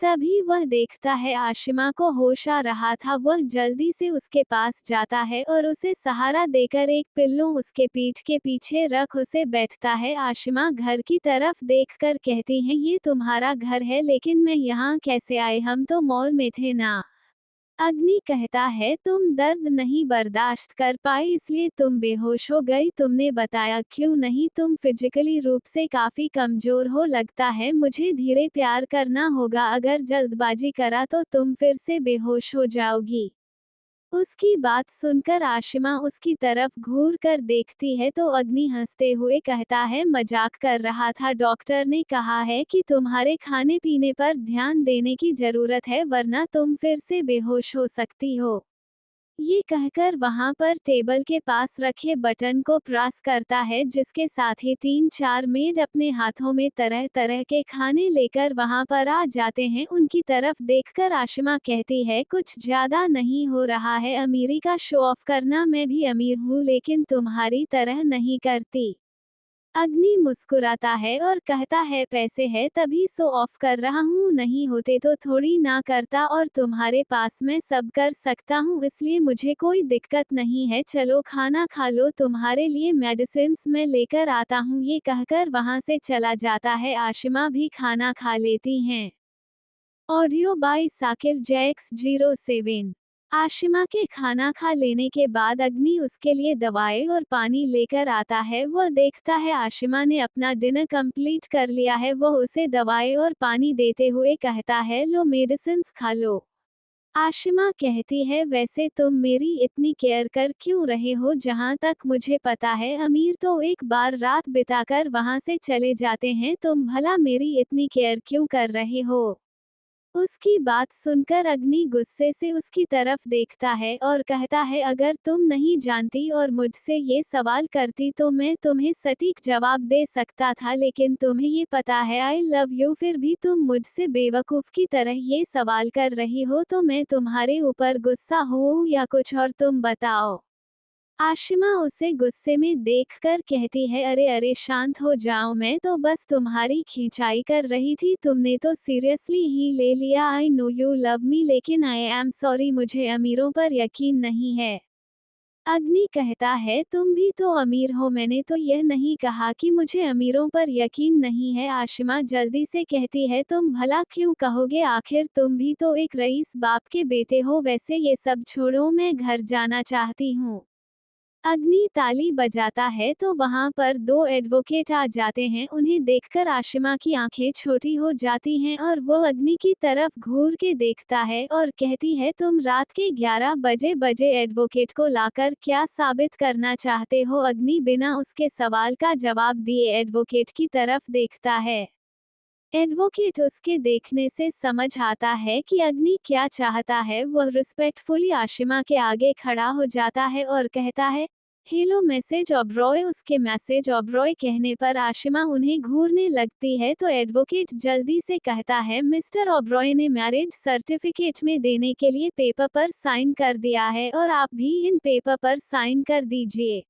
तभी वह देखता है आशिमा को होश आ रहा था। वह जल्दी से उसके पास जाता है और उसे सहारा देकर एक पिल्लो उसके पीठ के पीछे रख उसे बैठता है। आशिमा घर की तरफ देखकर कहती है, ये तुम्हारा घर है, लेकिन मैं यहाँ कैसे आई? हम तो मॉल में थे ना। अग्नि कहता है, तुम दर्द नहीं बर्दाश्त कर पाई इसलिए तुम बेहोश हो गई। तुमने बताया क्यों नहीं? तुम फिजिकली रूप से काफी कमजोर हो, लगता है मुझे धीरे प्यार करना होगा। अगर जल्दबाजी करा तो तुम फिर से बेहोश हो जाओगी। उसकी बात सुनकर आशिमा उसकी तरफ घूर कर देखती है तो अग्नि हंसते हुए कहता है, मजाक कर रहा था। डॉक्टर ने कहा है कि तुम्हारे खाने पीने पर ध्यान देने की जरूरत है, वरना तुम फिर से बेहोश हो सकती हो। ये कहकर वहां पर टेबल के पास रखे बटन को प्रेस करता है, जिसके साथ ही 3-4 मेड अपने हाथों में तरह तरह के खाने लेकर वहां पर आ जाते हैं। उनकी तरफ देखकर आशिमा कहती है, कुछ ज्यादा नहीं हो रहा है अमीरी का शो ऑफ करना? मैं भी अमीर हूँ, लेकिन तुम्हारी तरह नहीं करती। अग्नि मुस्कुराता है और कहता है, पैसे है तभी शो ऑफ कर रहा हूँ, नहीं होते तो थोड़ी ना करता। और तुम्हारे पास मैं सब कर सकता हूँ, इसलिए मुझे कोई दिक्कत नहीं है। चलो खाना खा लो, तुम्हारे लिए मेडिसिन्स मैं लेकर आता हूँ। ये कहकर वहां से चला जाता है। आशिमा भी खाना खा लेती हैं। Audio by Sakir Jacks 07। Ashima के खाना खा लेने के बाद अग्नि उसके लिए दवाएं और पानी लेकर आता है। वह देखता है आशिमा ने अपना डिनर कंप्लीट कर लिया है। वह उसे दवाएं और पानी देते हुए कहता है, लो मेडिसिन्स खा लो। आशिमा कहती है, वैसे तुम मेरी इतनी केयर कर क्यों रहे हो? जहाँ तक मुझे पता है अमीर तो एक बार रात बिताकर वहां से चले जाते हैं, तुम भला मेरी इतनी केयर क्यों कर रहे हो? उसकी बात सुनकर अग्नि गुस्से से उसकी तरफ देखता है और कहता है, अगर तुम नहीं जानती और मुझसे ये सवाल करती तो मैं तुम्हें सटीक जवाब दे सकता था, लेकिन तुम्हें ये पता है आई लव यू, फिर भी तुम मुझसे बेवकूफ की तरह ये सवाल कर रही हो। तो मैं तुम्हारे ऊपर गुस्सा हूँ या कुछ और? तुम बताओ। आशिमा उसे गुस्से में देखकर कहती है, अरे अरे शांत हो जाओ, मैं तो बस तुम्हारी खिंचाई कर रही थी। तुमने तो सीरियसली ही ले लिया। I know you love me, लेकिन आई एम सॉरी, मुझे अमीरों पर यकीन नहीं है। अग्नि कहता है, तुम भी तो अमीर हो, मैंने तो यह नहीं कहा कि मुझे अमीरों पर यकीन नहीं है। आशिमा जल्दी से कहती है, तुम भला क्यों कहोगे? आखिर तुम भी तो एक रईस बाप के बेटे हो। वैसे ये सब छोड़ो, मैं घर जाना चाहती हूँ। अग्नि ताली बजाता है तो वहां पर दो एडवोकेट आ जाते हैं। उन्हें देखकर आशिमा की आंखें छोटी हो जाती हैं और वो अग्नि की तरफ घूर के देखता है और कहती है, तुम रात के 11 बजे एडवोकेट को लाकर क्या साबित करना चाहते हो? अग्नि बिना उसके सवाल का जवाब दिए एडवोकेट की तरफ देखता है। एडवोकेट उसके देखने से समझ आता है कि अग्नि क्या चाहता है। वह रिस्पेक्टफुली आशिमा के आगे खड़ा हो जाता है और कहता है, हेलो मैसेज ऑब्रॉय। उसके मैसेज ऑब्रॉय कहने पर आशिमा उन्हें घूरने लगती है तो एडवोकेट जल्दी से कहता है, मिस्टर ऑब्रॉय ने मैरिज सर्टिफिकेट में देने के लिए पेपर पर साइन कर दिया है और आप भी इन पेपर पर साइन कर दीजिए।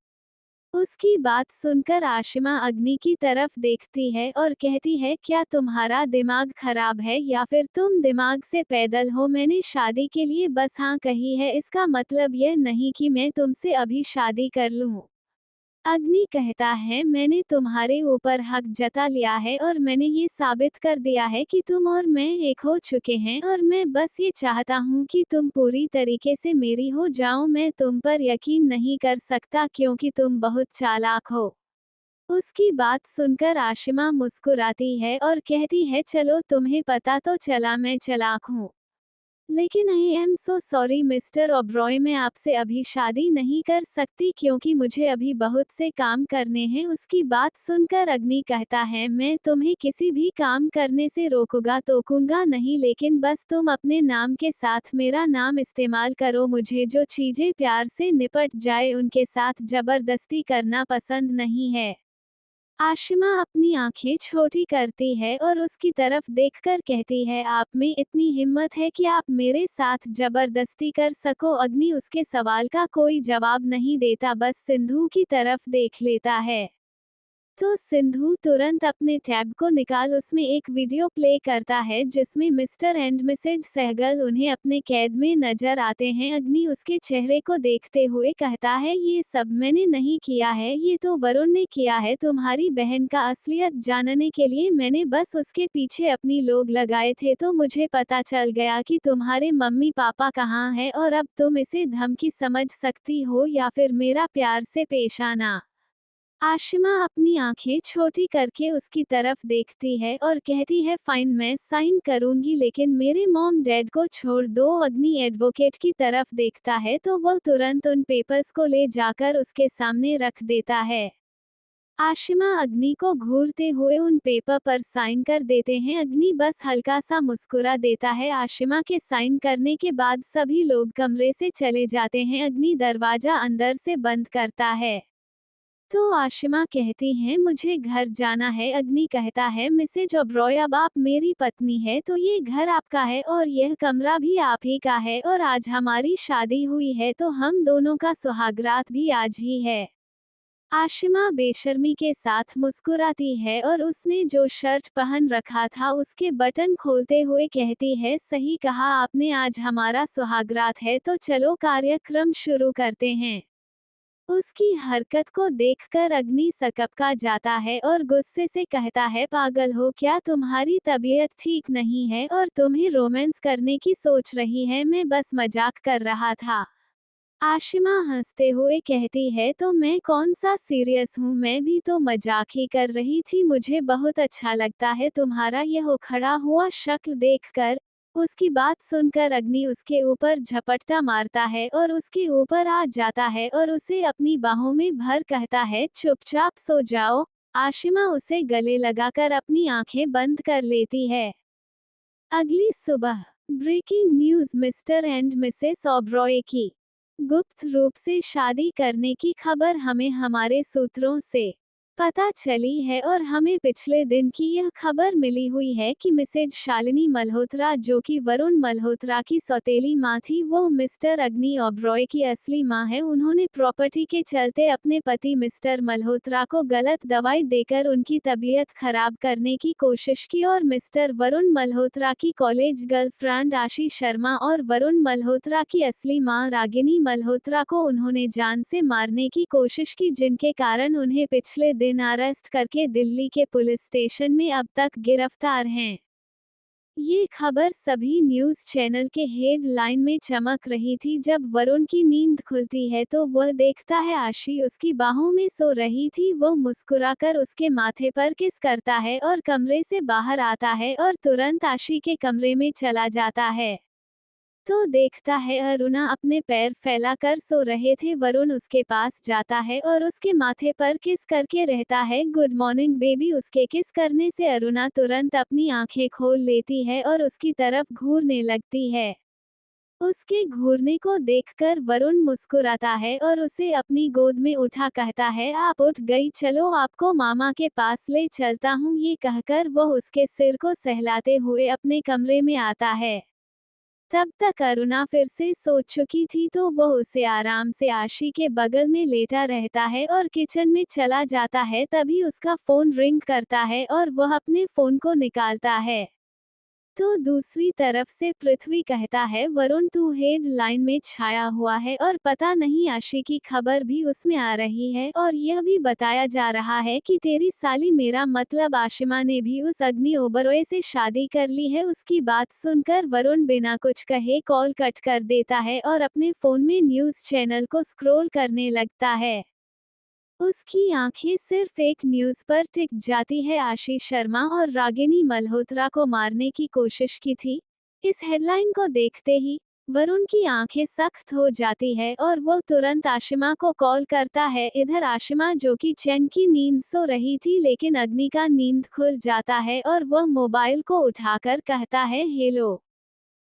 उसकी बात सुनकर आशिमा अग्नि की तरफ देखती है और कहती है, क्या तुम्हारा दिमाग खराब है या फिर तुम दिमाग से पैदल हो? मैंने शादी के लिए बस हाँ कही है, इसका मतलब यह नहीं कि मैं तुमसे अभी शादी कर लूं। अग्नि कहता है, मैंने तुम्हारे ऊपर हक जता लिया है और मैंने ये साबित कर दिया है कि तुम और मैं एक हो चुके हैं, और मैं बस ये चाहता हूँ कि तुम पूरी तरीके से मेरी हो जाओ। मैं तुम पर यकीन नहीं कर सकता क्योंकि तुम बहुत चालाक हो। उसकी बात सुनकर आशिमा मुस्कुराती है और कहती है, चलो तुम्हें पता तो चला मैं चालाक हूँ। लेकिन I am so sorry mister Oberoi, मैं आपसे अभी शादी नहीं कर सकती क्योंकि मुझे अभी बहुत से काम करने हैं। उसकी बात सुनकर अग्नि कहता है, मैं तुम्हें किसी भी काम करने से रोकूंगा टोकूंगा नहीं, लेकिन बस तुम अपने नाम के साथ मेरा नाम इस्तेमाल करो। मुझे जो चीजें प्यार से निपट जाए उनके साथ जबरदस्ती करना पसंद नहीं है। आशिमा अपनी आंखें छोटी करती है और उसकी तरफ देखकर कहती है, आप में इतनी हिम्मत है कि आप मेरे साथ जबरदस्ती कर सको। अग्नि उसके सवाल का कोई जवाब नहीं देता, बस सिंधु की तरफ देख लेता है। तो सिंधु तुरंत अपने टैब को निकाल उसमें एक वीडियो प्ले करता है जिसमें मिस्टर एंड मिसेज सहगल उन्हें अपने कैद में नजर आते हैं। अग्नि उसके चेहरे को देखते हुए कहता है, ये सब मैंने नहीं किया है, ये तो वरुण ने किया है। तुम्हारी बहन का असलियत जानने के लिए मैंने बस उसके पीछे अपनी लोग लगाए थे, तो मुझे पता चल गया कि तुम्हारे मम्मी पापा कहाँ हैं, और अब तुम इसे धमकी समझ सकती हो या फिर मेरा प्यार से पेश आना। आशिमा अपनी आंखें छोटी करके उसकी तरफ देखती है और कहती है, फाइन, मैं साइन करूंगी, लेकिन मेरे मॉम डैड को छोड़ दो। अग्नि एडवोकेट की तरफ देखता है तो वह तुरंत उन पेपर्स को ले जाकर उसके सामने रख देता है। आशिमा अग्नि को घूरते हुए उन पेपर पर साइन कर देते हैं। अग्नि बस हल्का सा मुस्कुरा देता है। आशिमा के साइन करने के बाद सभी लोग कमरे से चले जाते हैं। अग्नि दरवाजा अंदर से बंद करता है। तो आशिमा कहती हैं, मुझे घर जाना है। अग्नि कहता है, मिसेज ओबरॉय, अब आप मेरी पत्नी है तो ये घर आपका है और यह कमरा भी आप ही का है, और आज हमारी शादी हुई है तो हम दोनों का सुहागरात भी आज ही है। आशिमा बेशर्मी के साथ मुस्कुराती है और उसने जो शर्ट पहन रखा था उसके बटन खोलते हुए कहती है, सही कहा आपने, आज हमारा सुहागरात है, तो चलो कार्यक्रम शुरू करते हैं। उसकी हरकत को देखकर अग्नि सकपका जाता है और गुस्से से कहता है, पागल हो क्या, तुम्हारी तबीयत ठीक नहीं है और तुम्हें रोमांस करने की सोच रही है, मैं बस मजाक कर रहा था। आशिमा हंसते हुए कहती है, तो मैं कौन सा सीरियस हूँ, मैं भी तो मजाक ही कर रही थी। मुझे बहुत अच्छा लगता है तुम्हारा यह उखड़ा हुआ शक्ल देखकर। उसकी बात सुनकर अग्नि उसके ऊपर झपट्टा मारता है और उसके ऊपर आ जाता है और उसे अपनी बाहों में भर कहता है, चुपचाप सो जाओ। आशिमा उसे गले लगाकर अपनी आंखें बंद कर लेती है। अगली सुबह breaking news, Mr and Mrs Oberoi की गुप्त रूप से शादी करने की खबर हमें हमारे सूत्रों से पता चली है, और हमें पिछले दिन की यह खबर मिली हुई है कि मिसेज शालिनी मल्होत्रा, जो कि वरुण मल्होत्रा की सौतेली माँ थी, वो मिस्टर अग्नि ओबरॉय की असली माँ है। उन्होंने प्रॉपर्टी के चलते अपने पति मिस्टर मल्होत्रा को गलत दवाई देकर उनकी तबीयत खराब करने की कोशिश की, और मिस्टर वरुण मल्होत्रा की कॉलेज गर्लफ्रेंड आशी शर्मा और वरुण मल्होत्रा की असली माँ रागिनी मल्होत्रा को उन्होंने जान से मारने की कोशिश की, जिनके कारण उन्हें पिछले दिन अरेस्ट करके दिल्ली के पुलिस स्टेशन में अब तक गिरफ्तार हैं। ये खबर सभी न्यूज चैनल के हेडलाइन में चमक रही थी। जब वरुण की नींद खुलती है तो वह देखता है आशी उसकी बाहों में सो रही थी। वह मुस्कुराकर उसके माथे पर किस करता है और कमरे से बाहर आता है और तुरंत आशी के कमरे में चला जाता है। तो देखता है अरुणा अपने पैर फैलाकर सो रहे थे। वरुण उसके पास जाता है और उसके माथे पर किस करके रहता है, गुड मॉर्निंग बेबी। उसके किस करने से अरुणा तुरंत अपनी आंखें खोल लेती है और उसकी तरफ घूरने लगती है। उसके घूरने को देखकर वरुण मुस्कुराता है और उसे अपनी गोद में उठा कहता है, आप उठ गई, चलो आपको मामा के पास ले चलता हूँ। ये कहकर वह उसके सिर को सहलाते हुए अपने कमरे में आता है। तब तक अरुणा फिर से सो चुकी थी, तो वह उसे आराम से आशी के बगल में लेटा रहता है और किचन में चला जाता है। तभी उसका फोन रिंग करता है और वह अपने फोन को निकालता है। तो दूसरी तरफ से पृथ्वी कहता है, वरुण तू हेडलाइन में छाया हुआ है और पता नहीं आशी की खबर भी उसमें आ रही है, और यह भी बताया जा रहा है कि तेरी साली, मेरा मतलब आशिमा ने भी उस अग्नि ओबरॉय से शादी कर ली है। उसकी बात सुनकर वरुण बिना कुछ कहे कॉल कट कर देता है और अपने फोन में न्यूज चैनल को स्क्रॉल करने लगता है। उसकी आंखें सिर्फ एक न्यूज पर टिक जाती है। आशी शर्मा और रागिनी मल्होत्रा को मारने की कोशिश की थी। इस हेडलाइन को देखते ही वरुण की आंखें सख्त हो जाती है और वो तुरंत आशिमा को कॉल करता है। इधर आशिमा, जो कि चैन की नींद सो रही थी, लेकिन अग्नि का नींद खुल जाता है और वह मोबाइल को उठाकर कहता है, हेलो।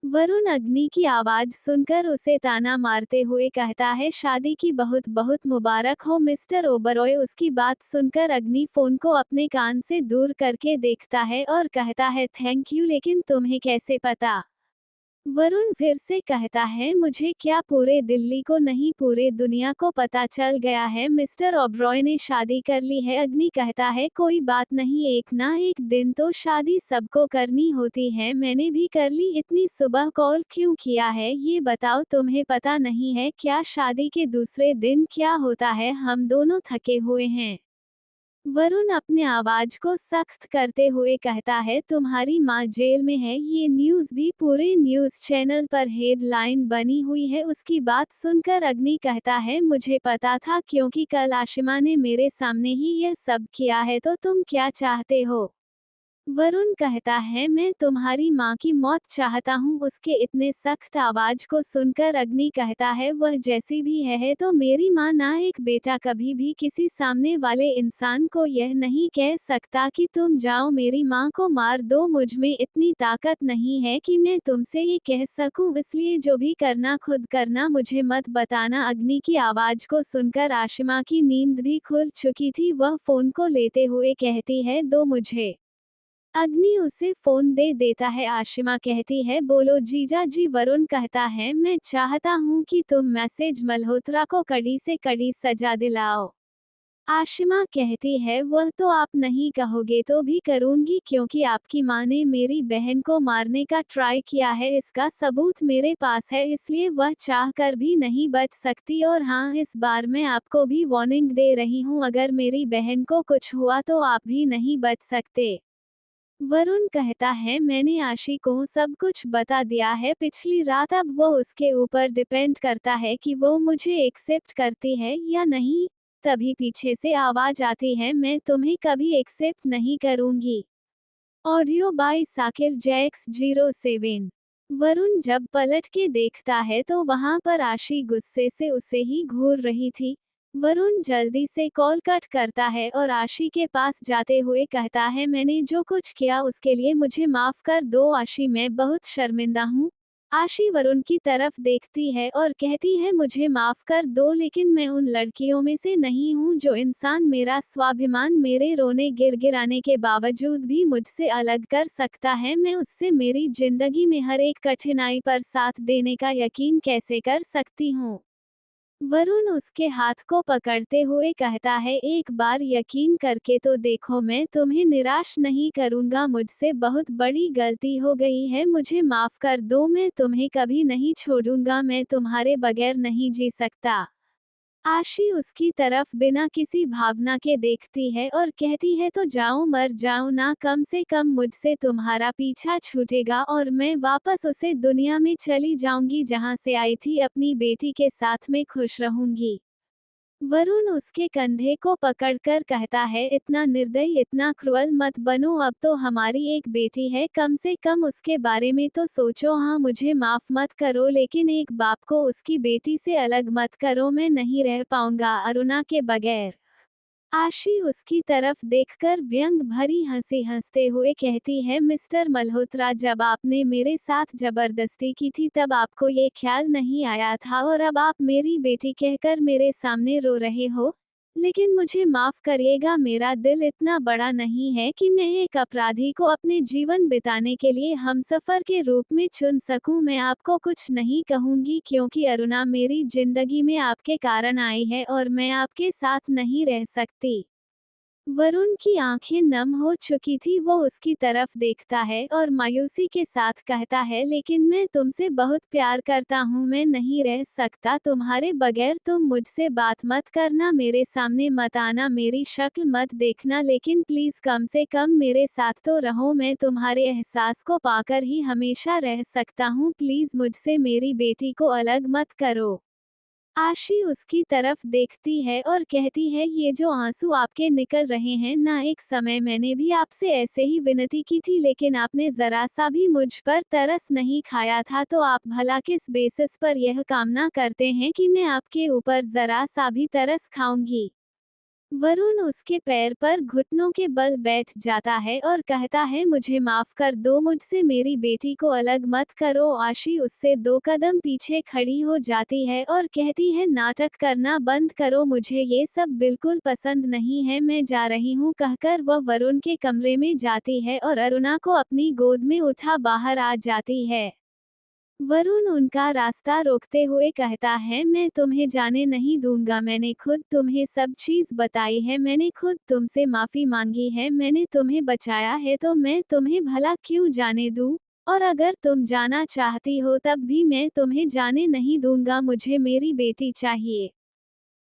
वरुण अग्नि की आवाज सुनकर उसे ताना मारते हुए कहता है, शादी की बहुत बहुत मुबारक हो मिस्टर ओबरॉय। उसकी बात सुनकर अग्नि फोन को अपने कान से दूर करके देखता है और कहता है, थैंक यू, लेकिन तुम्हें कैसे पता? वरुण फिर से कहता है, मुझे क्या, पूरे दिल्ली को नहीं पूरे दुनिया को पता चल गया है मिस्टर ओबरॉय ने शादी कर ली है। अग्नि कहता है, कोई बात नहीं, एक ना एक दिन तो शादी सबको करनी होती है, मैंने भी कर ली। इतनी सुबह कॉल क्यों किया है ये बताओ, तुम्हें पता नहीं है क्या शादी के दूसरे दिन क्या होता है? हम दोनों थके हुए हैं। वरुण अपने आवाज को सख्त करते हुए कहता है, तुम्हारी माँ जेल में है। ये न्यूज़ भी पूरे न्यूज़ चैनल पर हेडलाइन बनी हुई है। उसकी बात सुनकर अग्नि कहता है, मुझे पता था, क्योंकि कल आशिमा ने मेरे सामने ही यह सब किया है। तो तुम क्या चाहते हो? वरुण कहता है, मैं तुम्हारी माँ की मौत चाहता हूँ। उसके इतने सख्त आवाज को सुनकर अग्नि कहता है, वह जैसी भी है तो मेरी माँ ना। एक बेटा कभी भी किसी सामने वाले इंसान को यह नहीं कह सकता कि तुम जाओ मेरी माँ को मार दो। मुझ में इतनी ताकत नहीं है कि मैं तुमसे ये कह सकूं, इसलिए जो भी करना खुद करना, मुझे मत बताना। अग्नि की आवाज को सुनकर आशिमा की नींद भी खुल चुकी थी। वह फोन को लेते हुए कहती है, दो मुझे। अग्नि उसे फोन दे देता है। आशिमा कहती है, बोलो जीजा जी। वरुण कहता है, मैं चाहता हूँ कि तुम मैसेज मल्होत्रा को कड़ी से कड़ी सजा दिलाओ। आशिमा कहती है, वह तो आप नहीं कहोगे तो भी करूंगी, क्योंकि आपकी माँ ने मेरी बहन को मारने का ट्राई किया है। इसका सबूत मेरे पास है, इसलिए वह चाह कर भी नहीं बच सकती। और हाँ, इस बार मैं आपको भी वार्निंग दे रही हूँ, अगर मेरी बहन को कुछ हुआ तो आप भी नहीं बच सकते। वरुण कहता है, मैंने आशी को सब कुछ बता दिया है पिछली रात। अब वो उसके ऊपर डिपेंड करता है कि वो मुझे एक्सेप्ट करती है या नहीं। तभी पीछे से आवाज आती है, मैं तुम्हें कभी एक्सेप्ट नहीं करूंगी। Audio by Sakir Jacks 07। Varun जब पलट के देखता है तो वहां पर आशी गुस्से से उसे ही घूर रही थी। वरुण जल्दी से कॉल कट करता है और आशी के पास जाते हुए कहता है, मैंने जो कुछ किया उसके लिए मुझे माफ कर दो आशी, मैं बहुत शर्मिंदा हूँ। आशी वरुण की तरफ देखती है और कहती है, मुझे माफ कर दो, लेकिन मैं उन लड़कियों में से नहीं हूँ जो इंसान मेरा स्वाभिमान मेरे रोने गिड़गिड़ाने के बावजूद भी मुझसे अलग कर सकता है। मैं उससे मेरी जिंदगी में हर एक कठिनाई पर साथ देने का यकीन कैसे कर सकती हूँ? वरुण उसके हाथ को पकड़ते हुए कहता है, एक बार यकीन करके तो देखो, मैं तुम्हें निराश नहीं करूंगा। मुझसे बहुत बड़ी गलती हो गई है, मुझे माफ कर दो। मैं तुम्हें कभी नहीं छोड़ूंगा, मैं तुम्हारे बगैर नहीं जी सकता। आशी उसकी तरफ बिना किसी भावना के देखती है और कहती है, तो जाओ, मर जाओ ना, कम से कम मुझसे तुम्हारा पीछा छूटेगा और मैं वापस उसे दुनिया में चली जाऊंगी जहां से आई थी। अपनी बेटी के साथ में खुश रहूंगी। वरुण उसके कंधे को पकड़कर कहता है, इतना निर्दयी, इतना क्रूअल मत बनो। अब तो हमारी एक बेटी है, कम से कम उसके बारे में तो सोचो। हाँ, मुझे माफ मत करो, लेकिन एक बाप को उसकी बेटी से अलग मत करो। मैं नहीं रह पाऊंगा अरुणा के बगैर। आशी उसकी तरफ देखकर व्यंग भरी हंसी हंसते हुए कहती है, मिस्टर मल्होत्रा, जब आपने मेरे साथ जबरदस्ती की थी तब आपको ये ख्याल नहीं आया था, और अब आप मेरी बेटी कहकर मेरे सामने रो रहे हो। लेकिन मुझे माफ करिएगा, मेरा दिल इतना बड़ा नहीं है कि मैं एक अपराधी को अपने जीवन बिताने के लिए हमसफर के रूप में चुन सकूं। मैं आपको कुछ नहीं कहूंगी, क्योंकि अरुणा मेरी जिंदगी में आपके कारण आई है और मैं आपके साथ नहीं रह सकती। वरुण की आंखें नम हो चुकी थी। वो उसकी तरफ देखता है और मायूसी के साथ कहता है, लेकिन मैं तुमसे बहुत प्यार करता हूँ, मैं नहीं रह सकता तुम्हारे बगैर। तुम मुझसे बात मत करना, मेरे सामने मत आना, मेरी शक्ल मत देखना, लेकिन प्लीज कम से कम मेरे साथ तो रहो। मैं तुम्हारे एहसास को पाकर ही हमेशा रह सकता हूँ। प्लीज मुझसे मेरी बेटी को अलग मत करो। आशी उसकी तरफ देखती है और कहती है, ये जो आंसू आपके निकल रहे हैं ना, एक समय मैंने भी आपसे ऐसे ही विनती की थी, लेकिन आपने जरा सा भी मुझ पर तरस नहीं खाया था, तो आप भला किस बेसिस पर यह कामना करते हैं कि मैं आपके ऊपर जरा सा भी तरस खाऊंगी। वरुण उसके पैर पर घुटनों के बल बैठ जाता है और कहता है, मुझे माफ कर दो, मुझसे मेरी बेटी को अलग मत करो। आशी उससे 2 कदम पीछे खड़ी हो जाती है और कहती है, नाटक करना बंद करो, मुझे ये सब बिल्कुल पसंद नहीं है, मैं जा रही हूँ। कहकर वह वरुण के कमरे में जाती है और अरुणा को अपनी गोद में उठा बाहर आ जाती है। वरुण उनका रास्ता रोकते हुए कहता है, मैं तुम्हें जाने नहीं दूंगा, मैंने खुद तुम्हें सब चीज बताई है, मैंने खुद तुमसे माफी मांगी है, मैंने तुम्हें बचाया है, तो मैं तुम्हें भला क्यों जाने दूं? और अगर तुम जाना चाहती हो तब भी मैं तुम्हें जाने नहीं दूंगा, मुझे मेरी बेटी चाहिए।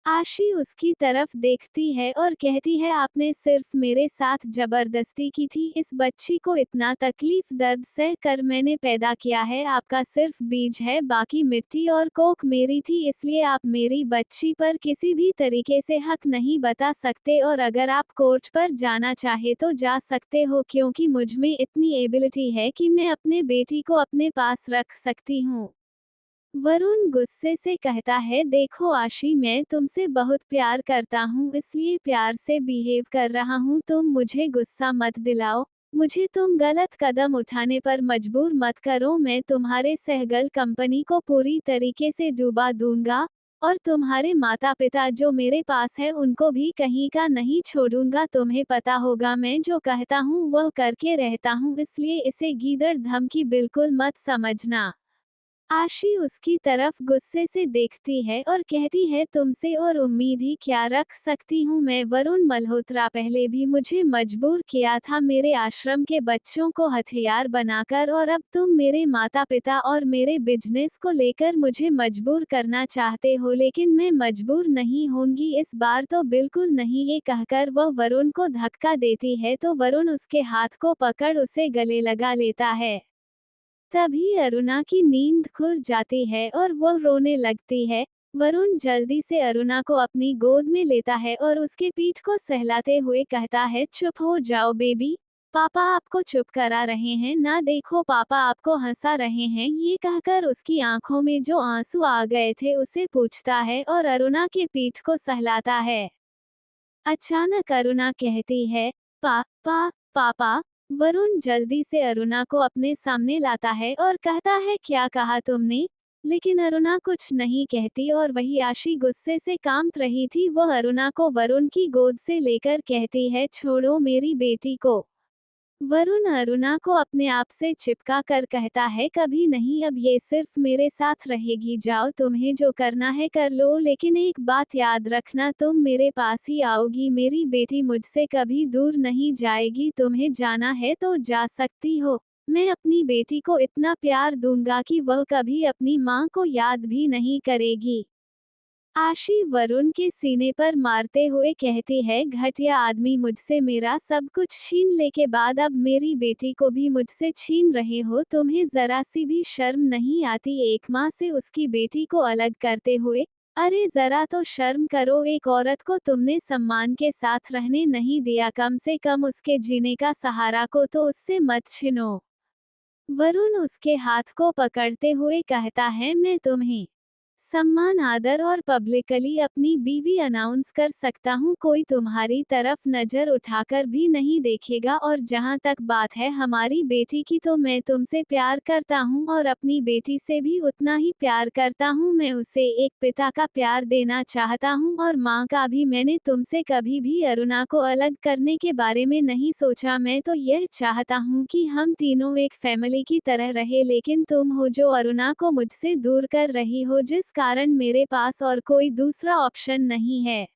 आशी उसकी तरफ देखती है और कहती है, आपने सिर्फ मेरे साथ जबरदस्ती की थी, इस बच्ची को इतना तकलीफ दर्द सह कर मैंने पैदा किया है, आपका सिर्फ बीज है, बाकी मिट्टी और कोख मेरी थी, इसलिए आप मेरी बच्ची पर किसी भी तरीके से हक नहीं बता सकते, और अगर आप कोर्ट पर जाना चाहे तो जा सकते हो, क्योंकि मुझ में इतनी एबिलिटी है कि मैं अपने बेटी को अपने पास रख सकती हूँ। वरुण गुस्से से कहता है, देखो आशी, मैं तुमसे बहुत प्यार करता हूँ, इसलिए प्यार से बिहेव कर रहा हूँ, तुम मुझे गुस्सा मत दिलाओ, मुझे तुम गलत कदम उठाने पर मजबूर मत करो, मैं तुम्हारे सहगल कंपनी को पूरी तरीके से डुबा दूंगा, और तुम्हारे माता पिता जो मेरे पास है उनको भी कहीं का नहीं छोड़ूंगा, तुम्हें पता होगा मैं जो कहता हूँ वह करके रहता हूँ, इसलिए इसे गीदड़ धमकी बिल्कुल मत समझना। आशी उसकी तरफ गुस्से से देखती है और कहती है, तुमसे और उम्मीद ही क्या रख सकती हूँ मैं। वरुण मल्होत्रा पहले भी मुझे मजबूर किया था मेरे आश्रम के बच्चों को हथियार बनाकर, और अब तुम मेरे माता पिता और मेरे बिजनेस को लेकर मुझे मजबूर करना चाहते हो, लेकिन मैं मजबूर नहीं होंगी, इस बार तो बिल्कुल नहीं। ये कहकर वह वरुण को धक्का देती है तो वरुण उसके हाथ को पकड़ उसे गले लगा लेता है। तभी अरुणा की नींद खुल जाती है और वह रोने लगती है। वरुण जल्दी से अरुणा को अपनी गोद में लेता है और उसके पीठ को सहलाते हुए कहता है, चुप हो जाओ बेबी, पापा आपको चुप करा रहे हैं ना, देखो पापा आपको हंसा रहे हैं। ये कहकर उसकी आंखों में जो आंसू आ गए थे उसे पूछता है और अरुणा के पीठ को सहलाता है। अचानक अरुणा कहती है, पापा। वरुण जल्दी से अरुणा को अपने सामने लाता है और कहता है, क्या कहा तुमने? लेकिन अरुणा कुछ नहीं कहती और वही आशी गुस्से से कांप रही थी, वह अरुणा को वरुण की गोद से लेकर कहती है, छोड़ो मेरी बेटी को। वरुण अरुणा को अपने आप से चिपका कर कहता है, कभी नहीं, अब ये सिर्फ मेरे साथ रहेगी, जाओ तुम्हें जो करना है कर लो, लेकिन एक बात याद रखना, तुम मेरे पास ही आओगी, मेरी बेटी मुझसे कभी दूर नहीं जाएगी, तुम्हें जाना है तो जा सकती हो, मैं अपनी बेटी को इतना प्यार दूंगा कि वह कभी अपनी माँ को याद भी नहीं करेगी। आशी वरुण के सीने पर मारते हुए कहती है, घटिया आदमी, मुझसे मेरा सब कुछ छीन ले के बाद अब मेरी बेटी को भी मुझसे छीन रहे हो, तुम्हें जरा सी भी शर्म नहीं आती, एक माँ से उसकी बेटी को अलग करते हुए? अरे जरा तो शर्म करो, एक औरत को तुमने सम्मान के साथ रहने नहीं दिया, कम से कम उसके जीने का सहारा को तो उससे मत छीनो। वरुण उसके हाथ को पकड़ते हुए कहता है, मैं तुम्हें सम्मान, आदर और पब्लिकली अपनी बीवी अनाउंस कर सकता हूँ, कोई तुम्हारी तरफ नजर उठाकर भी नहीं देखेगा, और जहाँ तक बात है हमारी बेटी की, तो मैं तुमसे प्यार करता हूँ और अपनी बेटी से भी उतना ही प्यार करता हूँ, मैं उसे एक पिता का प्यार देना चाहता हूँ और माँ का भी, मैंने तुमसे कभी भी अरुणा को अलग करने के बारे में नहीं सोचा, मैं तो यह चाहता हूँ कि हम तीनों एक फैमिली की तरह रहे, लेकिन तुम हो जो अरुणा को मुझसे दूर कर रही हो, जिस कारण मेरे पास और कोई दूसरा ऑप्शन नहीं है।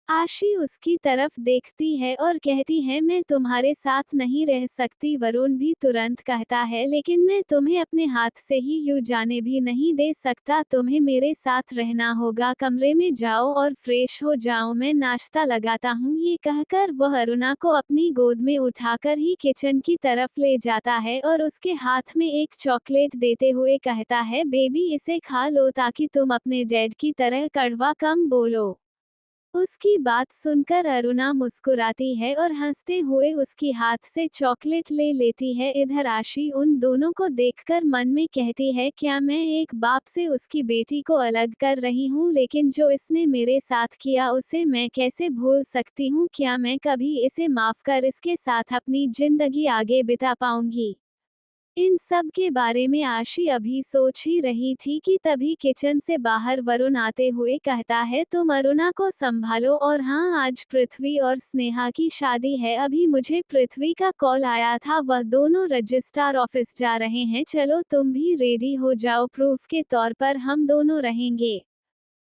आशी उसकी तरफ देखती है और कहती है मैं तुम्हारे साथ नहीं रह सकती। वरुण भी तुरंत कहता है लेकिन मैं तुम्हें अपने हाथ से ही यूं जाने भी नहीं दे सकता, तुम्हें मेरे साथ रहना होगा। कमरे में जाओ और फ्रेश हो जाओ, मैं नाश्ता लगाता हूँ। ये कहकर वह अरुणा को अपनी गोद में उठाकर ही किचन की तरफ ले जाता है और उसके हाथ में एक चॉकलेट देते हुए कहता है बेबी इसे खा लो ताकि तुम अपने डैड की तरह कड़वा कम बोलो। उसकी बात सुनकर अरुणा मुस्कुराती है और हंसते हुए उसकी हाथ से चॉकलेट ले लेती है। इधर आशी उन दोनों को देखकर मन में कहती है क्या मैं एक बाप से उसकी बेटी को अलग कर रही हूँ, लेकिन जो इसने मेरे साथ किया उसे मैं कैसे भूल सकती हूँ। क्या मैं कभी इसे माफ कर इसके साथ अपनी जिंदगी आगे बिता पाऊंगी। इन सब के बारे में आशी अभी सोच ही रही थी कि तभी किचन से बाहर वरुण आते हुए कहता है तुम अरुणा को संभालो। और हाँ, आज पृथ्वी और स्नेहा की शादी है। अभी मुझे पृथ्वी का कॉल आया था, वह दोनों रजिस्ट्रार ऑफिस जा रहे हैं। चलो तुम भी रेडी हो जाओ, प्रूफ के तौर पर हम दोनों रहेंगे।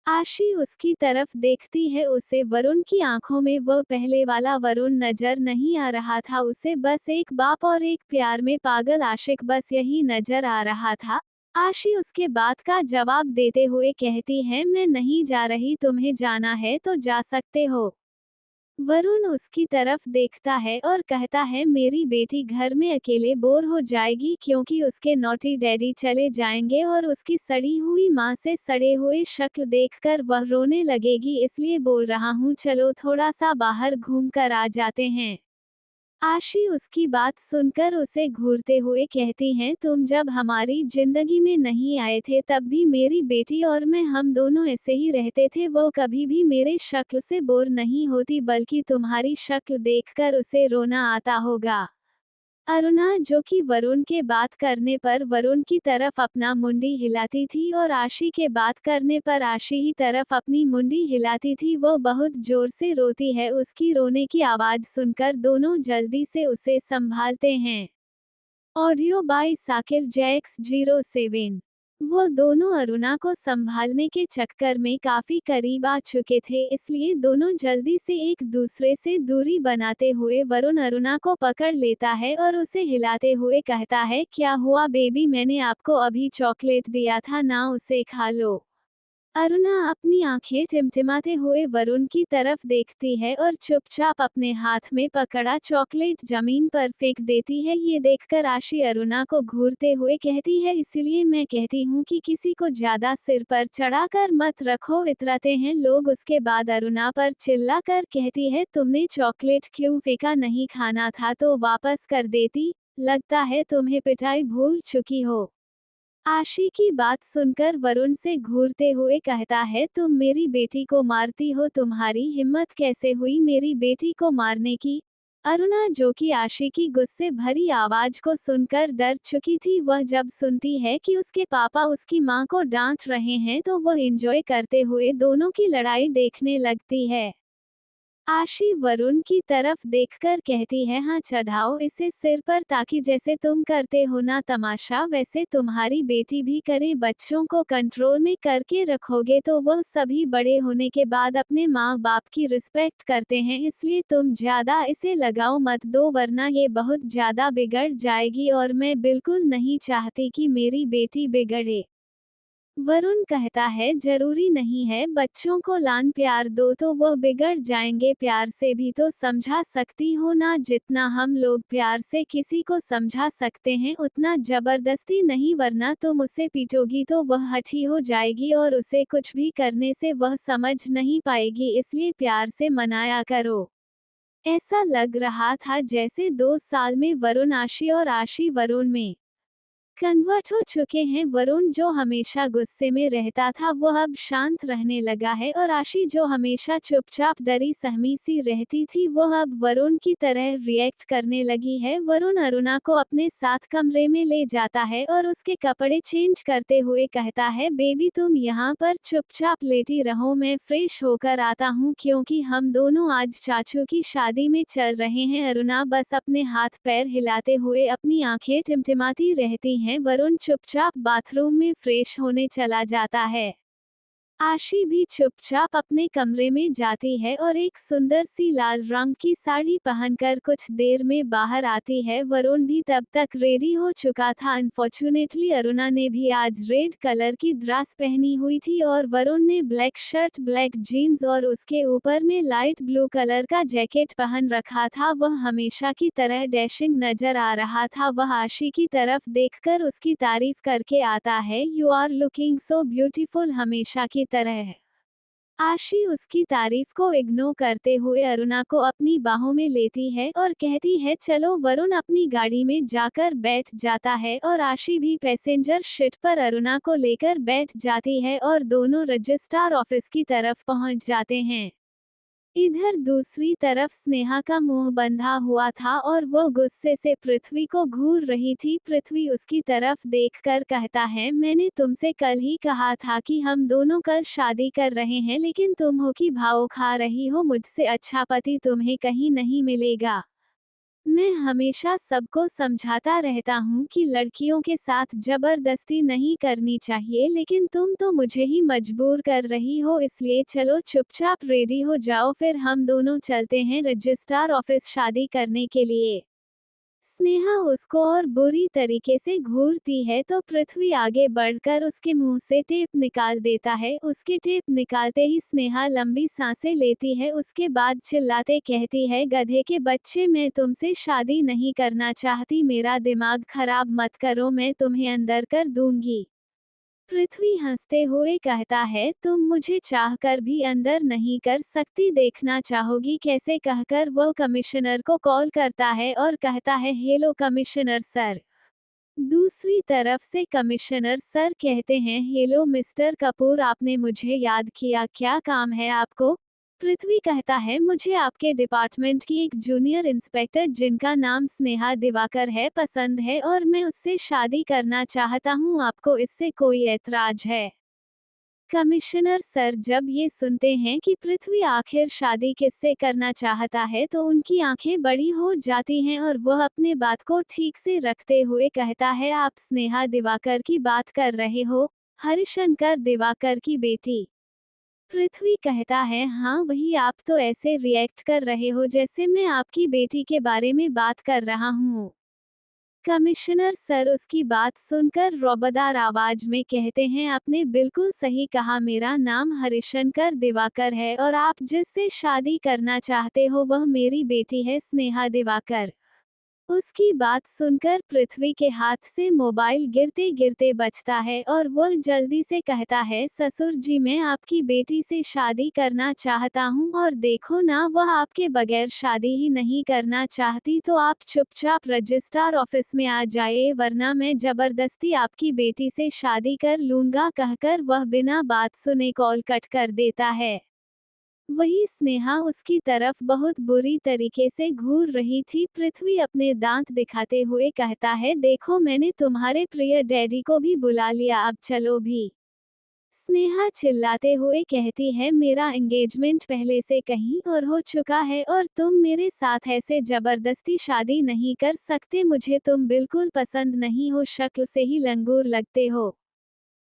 आशी उसकी तरफ देखती है, उसे वरुण की आंखों में वो पहले वाला वरुण नजर नहीं आ रहा था। उसे बस एक बाप और एक प्यार में पागल आशिक, बस यही नजर आ रहा था। आशी उसके बात का जवाब देते हुए कहती है मैं नहीं जा रही, तुम्हें जाना है तो जा सकते हो। वरुण उसकी तरफ देखता है और कहता है मेरी बेटी घर में अकेले बोर हो जाएगी क्योंकि उसके नॉटी डैडी चले जाएंगे और उसकी सड़ी हुई माँ से सड़े हुए शक्ल देखकर वह रोने लगेगी, इसलिए बोल रहा हूँ चलो थोड़ा सा बाहर घूम कर आ जाते हैं। आशी उसकी बात सुनकर उसे घूरते हुए कहती हैं तुम जब हमारी जिंदगी में नहीं आए थे तब भी मेरी बेटी और मैं हम दोनों ऐसे ही रहते थे। वो कभी भी मेरे शक्ल से बोर नहीं होती, बल्कि तुम्हारी शक्ल देखकर उसे रोना आता होगा। अरुणा, जो कि वरुण के बात करने पर वरुण की तरफ अपना मुंडी हिलाती थी और आशी के बात करने पर आशी ही तरफ अपनी मुंडी हिलाती थी, वो बहुत जोर से रोती है। उसकी रोने की आवाज सुनकर दोनों जल्दी से उसे संभालते हैं। Audio by Sakil Jacks 07। वो दोनों अरुणा को संभालने के चक्कर में काफी करीब आ चुके थे, इसलिए दोनों जल्दी से एक दूसरे से दूरी बनाते हुए वरुण अरुणा को पकड़ लेता है और उसे हिलाते हुए कहता है क्या हुआ बेबी, मैंने आपको अभी चॉकलेट दिया था ना, उसे खा लो। अरुणा अपनी आंखें टिमटिमाते हुए वरुण की तरफ देखती है और चुपचाप अपने हाथ में पकड़ा चॉकलेट जमीन पर फेंक देती है। ये देखकर आशी अरुणा को घूरते हुए कहती है इसीलिए मैं कहती हूँ कि किसी को ज्यादा सिर पर चढ़ाकर मत रखो, इतराते हैं लोग। उसके बाद अरुणा पर चिल्ला कर कहती है तुमने चॉकलेट क्यों फेंका, नहीं खाना था तो वापस कर देती, लगता है तुम्हें पिटाई भूल चुकी हो। आशी की बात सुनकर वरुण से घूरते हुए कहता है तुम मेरी बेटी को मारती हो, तुम्हारी हिम्मत कैसे हुई मेरी बेटी को मारने की। अरुणा, जो कि आशी की गुस्से भरी आवाज को सुनकर डर चुकी थी, वह जब सुनती है कि उसके पापा उसकी मां को डांट रहे हैं तो वह एंजॉय करते हुए दोनों की लड़ाई देखने लगती है। आशी वरुण की तरफ देखकर कहती है हाँ, चढ़ाओ इसे सिर पर ताकि जैसे तुम करते हो ना तमाशा, वैसे तुम्हारी बेटी भी करे। बच्चों को कंट्रोल में करके रखोगे तो वह सभी बड़े होने के बाद अपने माँ बाप की रिस्पेक्ट करते हैं, इसलिए तुम ज्यादा इसे लगाओ मत दो वरना ये बहुत ज्यादा बिगड़ जाएगी और मैं बिल्कुल नहीं चाहती कि मेरी बेटी बिगड़े। वरुण कहता है जरूरी नहीं है, बच्चों को लान प्यार दो तो वह बिगड़ जाएंगे, प्यार से भी तो समझा सकती हो ना, जितना हम लोग प्यार से किसी को समझा सकते हैं उतना जबरदस्ती नहीं, वरना तुम उसे पीटोगी तो वह हठी हो जाएगी और उसे कुछ भी करने से वह समझ नहीं पाएगी, इसलिए प्यार से मनाया करो। ऐसा लग रहा था जैसे 2 साल में वरुण आशी और आशी वरुण में कन्वर्ट हो चुके हैं। वरुण, जो हमेशा गुस्से में रहता था, वह अब शांत रहने लगा है और आशी, जो हमेशा चुपचाप डरी सहमी सी रहती थी, वह अब वरुण की तरह रिएक्ट करने लगी है। वरुण अरुणा को अपने साथ कमरे में ले जाता है और उसके कपड़े चेंज करते हुए कहता है बेबी तुम यहाँ पर चुपचाप लेटी रहो, मैं फ्रेश होकर आता हूँ क्योंकि हम दोनों आज चाचू की शादी में चल रहे हैं। अरुणा बस अपने हाथ पैर हिलाते हुए अपनी आंखें टिमटिमाती रहती हैं। वरुण चुपचाप बाथरूम में फ्रेश होने चला जाता है। आशी भी चुपचाप अपने कमरे में जाती है और एक सुंदर सी लाल रंग की साड़ी पहनकर कुछ देर में बाहर आती है। वरुण भी तब तक रेडी हो चुका था। अनफॉर्चुनेटली अरुणा ने भी आज रेड कलर की ड्रेस पहनी हुई थी और वरुण ने ब्लैक शर्ट, ब्लैक जीन्स और उसके ऊपर में लाइट ब्लू कलर का जैकेट पहन रखा था। वह हमेशा की तरह डैशिंग नजर आ रहा था। वह आशी की तरफ देखकर उसकी तारीफ करके आता है, you are looking so beautiful, हमेशा की तरह। आशी उसकी तारीफ को इग्नोर करते हुए अरुणा को अपनी बाहों में लेती है और कहती है चलो। वरुण अपनी गाड़ी में जाकर बैठ जाता है और आशी भी पैसेंजर सीट पर अरुणा को लेकर बैठ जाती है और दोनों रजिस्ट्रार ऑफिस की तरफ पहुंच जाते हैं। इधर दूसरी तरफ स्नेहा का मुंह बंधा हुआ था और वो गुस्से से पृथ्वी को घूर रही थी। पृथ्वी उसकी तरफ देखकर कहता है, मैंने तुमसे कल ही कहा था कि हम दोनों कल शादी कर रहे हैं, लेकिन तुम हो कि भाव खा रही हो। मुझसे अच्छा पति तुम्हें कहीं नहीं मिलेगा। मैं हमेशा सबको समझाता रहता हूँ कि लड़कियों के साथ जबरदस्ती नहीं करनी चाहिए, लेकिन तुम तो मुझे ही मजबूर कर रही हो। इसलिए चलो चुपचाप रेडी हो जाओ, फिर हम दोनों चलते हैं रजिस्ट्रार ऑफिस शादी करने के लिए। स्नेहा उसको और बुरी तरीके से घूरती है तो पृथ्वी आगे बढ़कर उसके मुंह से टेप निकाल देता है। उसके टेप निकालते ही स्नेहा लंबी सांसें लेती है। उसके बाद चिल्लाते कहती है, गधे के बच्चे, मैं तुमसे शादी नहीं करना चाहती। मेरा दिमाग खराब मत करो, मैं तुम्हें अंदर कर दूंगी। पृथ्वी हंसते हुए कहता है, तुम मुझे चाहकर भी अंदर नहीं कर सकती, देखना चाहोगी कैसे, कहकर वो कमिश्नर को कॉल करता है और कहता है, हेलो कमिश्नर सर। दूसरी तरफ से कमिश्नर सर कहते हैं, हेलो मिस्टर कपूर, आपने मुझे याद किया, क्या काम है आपको? पृथ्वी कहता है, मुझे आपके डिपार्टमेंट की एक जूनियर इंस्पेक्टर जिनका नाम स्नेहा दिवाकर है पसंद है और मैं उससे शादी करना चाहता हूँ। आपको इससे कोई ऐतराज है? कमिश्नर सर जब ये सुनते हैं कि पृथ्वी आखिर शादी किससे करना चाहता है तो उनकी आंखें बड़ी हो जाती हैं और वह अपने बात को ठीक से रखते हुए कहता है, आप स्नेहा दिवाकर की बात कर रहे हो, हरिशंकर दिवाकर की बेटी? पृथ्वी कहता है, हाँ वही। आप तो ऐसे रिएक्ट कर रहे हो जैसे मैं आपकी बेटी के बारे में बात कर रहा हूँ। कमिश्नर सर उसकी बात सुनकर रौबदार आवाज में कहते हैं, आपने बिल्कुल सही कहा, मेरा नाम हरिशंकर दिवाकर है और आप जिससे शादी करना चाहते हो वह मेरी बेटी है, स्नेहा दिवाकर। उसकी बात सुनकर पृथ्वी के हाथ से मोबाइल गिरते गिरते बचता है और वह जल्दी से कहता है, ससुर जी, मैं आपकी बेटी से शादी करना चाहता हूँ और देखो ना, वह आपके बगैर शादी ही नहीं करना चाहती, तो आप चुपचाप रजिस्ट्रार ऑफिस में आ जाइए, वरना मैं जबरदस्ती आपकी बेटी से शादी कर लूंगा, कहकर वह बिना बात सुने कॉल कट कर देता है। वही स्नेहा उसकी तरफ बहुत बुरी तरीके से घूर रही थी। पृथ्वी अपने दांत दिखाते हुए कहता है, देखो मैंने तुम्हारे प्रिय डैडी को भी बुला लिया, अब चलो भी। स्नेहा चिल्लाते हुए कहती है, मेरा एंगेजमेंट पहले से कहीं और हो चुका है और तुम मेरे साथ ऐसे जबरदस्ती शादी नहीं कर सकते, मुझे तुम बिल्कुल पसंद नहीं हो, शक्ल से ही लंगूर लगते हो।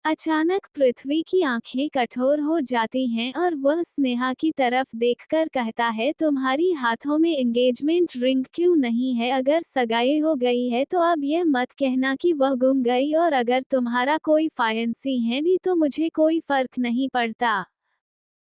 अचानक पृथ्वी की आंखें कठोर हो जाती हैं और वह स्नेहा की तरफ देखकर कहता है, तुम्हारी हाथों में एंगेजमेंट रिंग क्यों नहीं है? अगर सगाई हो गई है तो अब यह मत कहना कि वह गुम गई, और अगर तुम्हारा कोई फायंसी है भी तो मुझे कोई फर्क नहीं पड़ता।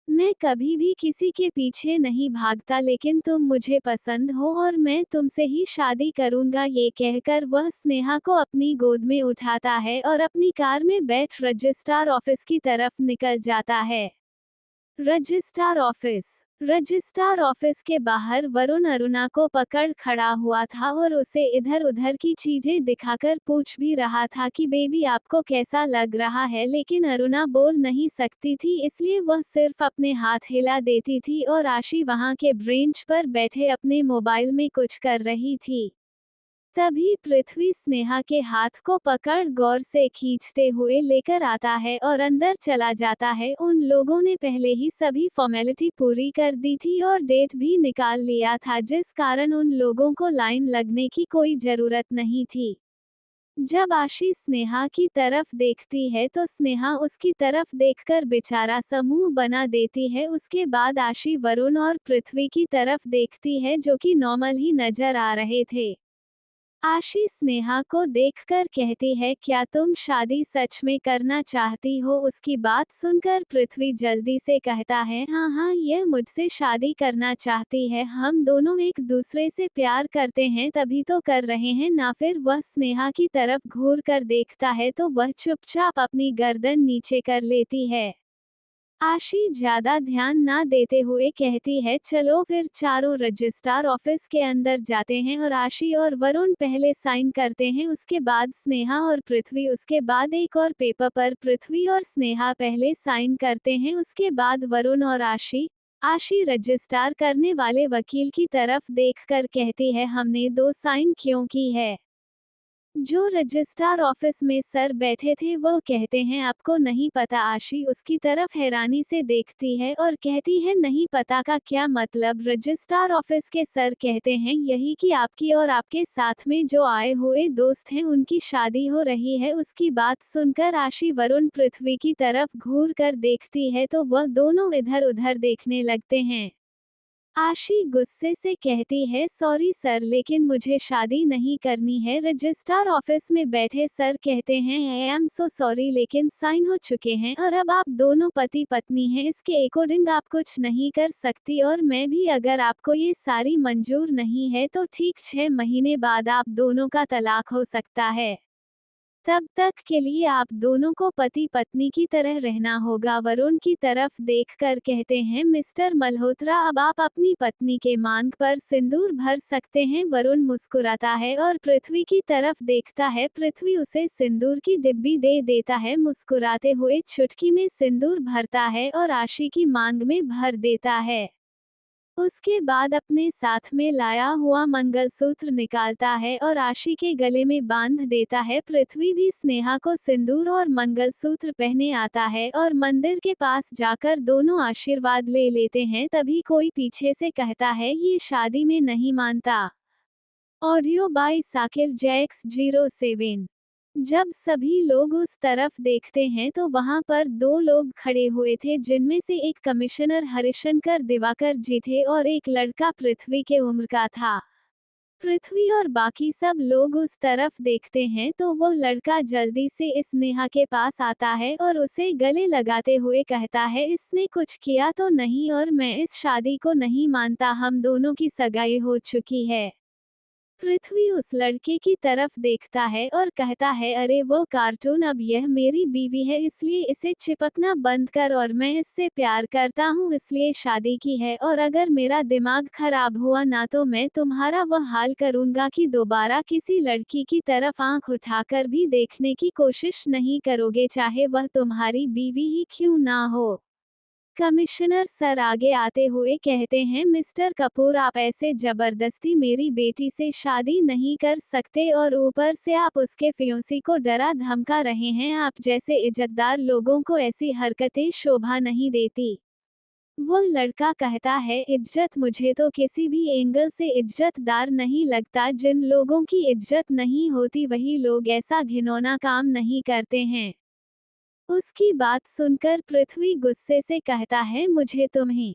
मैं कभी भी किसी के पीछे नहीं भागता, लेकिन तुम मुझे पसंद हो और मैं तुमसे ही शादी करूंगा। ये कहकर वह स्नेहा को अपनी गोद में उठाता है और अपनी कार में बैठ रजिस्ट्रार ऑफिस की तरफ निकल जाता है। रजिस्ट्रार ऑफिस के बाहर वरुण अरुणा को पकड़ खड़ा हुआ था और उसे इधर उधर की चीजें दिखाकर पूछ भी रहा था कि बेबी आपको कैसा लग रहा है, लेकिन अरुणा बोल नहीं सकती थी, इसलिए वह सिर्फ अपने हाथ हिला देती थी और आशी वहां के ब्रेंच पर बैठे अपने मोबाइल में कुछ कर रही थी। तभी पृथ्वी स्नेहा के हाथ को पकड़ गौर से खींचते हुए लेकर आता है और अंदर चला जाता है। उन लोगों ने पहले ही सभी फॉर्मेलिटी पूरी कर दी थी और डेट भी निकाल लिया था, जिस कारण उन लोगों को लाइन लगने की कोई जरूरत नहीं थी। जब आशी स्नेहा की तरफ देखती है तो स्नेहा उसकी तरफ देखकर बेचारा समूह बना देती है। उसके बाद आशी वरुण और पृथ्वी की तरफ देखती है जो कि नॉर्मल ही नजर आ रहे थे। आशी स्नेहा को देखकर कहती है, क्या तुम शादी सच में करना चाहती हो? उसकी बात सुनकर पृथ्वी जल्दी से कहता है, हाँ हाँ, यह मुझसे शादी करना चाहती है। हम दोनों एक दूसरे से प्यार करते हैं तभी तो कर रहे हैं ना। फिर वह स्नेहा की तरफ घूर कर देखता है तो वह चुपचाप अपनी गर्दन नीचे कर लेती है। आशी ज्यादा ध्यान ना देते हुए कहती है, चलो फिर चारों रजिस्ट्रार ऑफिस के अंदर जाते हैं और आशी और वरुण पहले साइन करते हैं, उसके बाद स्नेहा और पृथ्वी, उसके बाद एक और पेपर पर पृथ्वी और स्नेहा पहले साइन करते हैं, उसके बाद वरुण और आशी। आशी रजिस्ट्रार करने वाले वकील की तरफ देखकर कहती है, हमने दो साइन क्यों की है? जो रजिस्ट्रार ऑफिस में सर बैठे थे वो कहते हैं, आपको नहीं पता? आशी उसकी तरफ हैरानी से देखती है और कहती है, नहीं पता का क्या मतलब? रजिस्ट्रार ऑफिस के सर कहते हैं, यही कि आपकी और आपके साथ में जो आए हुए दोस्त हैं उनकी शादी हो रही है। उसकी बात सुनकर आशी वरुण पृथ्वी की तरफ घूर कर देखती है तो वह दोनों इधर उधर देखने लगते हैं। आशी गुस्से से कहती है, सॉरी सर, लेकिन मुझे शादी नहीं करनी है। रजिस्ट्रार ऑफिस में बैठे सर कहते हैं, आई एम सो सॉरी, लेकिन साइन हो चुके हैं और अब आप दोनों पति पत्नी हैं, इसके अकॉर्डिंग आप कुछ नहीं कर सकती। और मैं भी, अगर आपको ये सारी मंजूर नहीं है तो ठीक 6 महीने बाद आप दोनों का तलाक हो सकता है। तब तक के लिए आप दोनों को पति पत्नी की तरह रहना होगा। वरुण की तरफ देखकर कहते हैं, मिस्टर मल्होत्रा, अब आप अपनी पत्नी के मांग पर सिंदूर भर सकते हैं। वरुण मुस्कुराता है और पृथ्वी की तरफ देखता है। पृथ्वी उसे सिंदूर की डिब्बी दे देता है। मुस्कुराते हुए चुटकी में सिंदूर भरता है और आशी की मांग में भर देता है। उसके बाद अपने साथ में लाया हुआ मंगलसूत्र निकालता है और आशी के गले में बांध देता है। पृथ्वी भी स्नेहा को सिंदूर और मंगलसूत्र पहने आता है और मंदिर के पास जाकर दोनों आशीर्वाद ले लेते हैं। तभी कोई पीछे से कहता है, ये शादी में नहीं मानता। Audio by Sakil Jacks 07। जब सभी लोग उस तरफ देखते हैं तो वहां पर दो लोग खड़े हुए थे, जिनमें से एक कमिश्नर हरिशंकर दिवाकर जी थे और एक लड़का पृथ्वी के उम्र का था। पृथ्वी और बाकी सब लोग उस तरफ देखते हैं तो वो लड़का जल्दी से इस नेहा के पास आता है और उसे गले लगाते हुए कहता है, इसने कुछ किया तो नहीं और मैं इस शादी को नहीं मानता, हम दोनों की सगाई हो चुकी है। पृथ्वी उस लड़के की तरफ देखता है और कहता है, अरे वो कार्टून, अब यह मेरी बीवी है, इसलिए इसे चिपकना बंद कर और मैं इससे प्यार करता हूँ इसलिए शादी की है, और अगर मेरा दिमाग खराब हुआ ना तो मैं तुम्हारा वह हाल करूँगा कि दोबारा किसी लड़की की तरफ आंख उठाकर भी देखने की कोशिश नहीं करोगे, चाहे वह तुम्हारी बीवी ही क्यों ना हो। कमिश्नर सर आगे आते हुए कहते हैं, मिस्टर कपूर, आप ऐसे जबरदस्ती मेरी बेटी से शादी नहीं कर सकते और ऊपर से आप उसके फियोंसी को डरा धमका रहे हैं। आप जैसे इज्जतदार लोगों को ऐसी हरकतें शोभा नहीं देती। वो लड़का कहता है, इज्जत, मुझे तो किसी भी एंगल से इज्जतदार नहीं लगता। जिन लोगों की इज्जत नहीं होती वही लोग ऐसा घिनौना काम नहीं करते हैं। उसकी बात सुनकर पृथ्वी गुस्से से कहता है, मुझे तुम्हें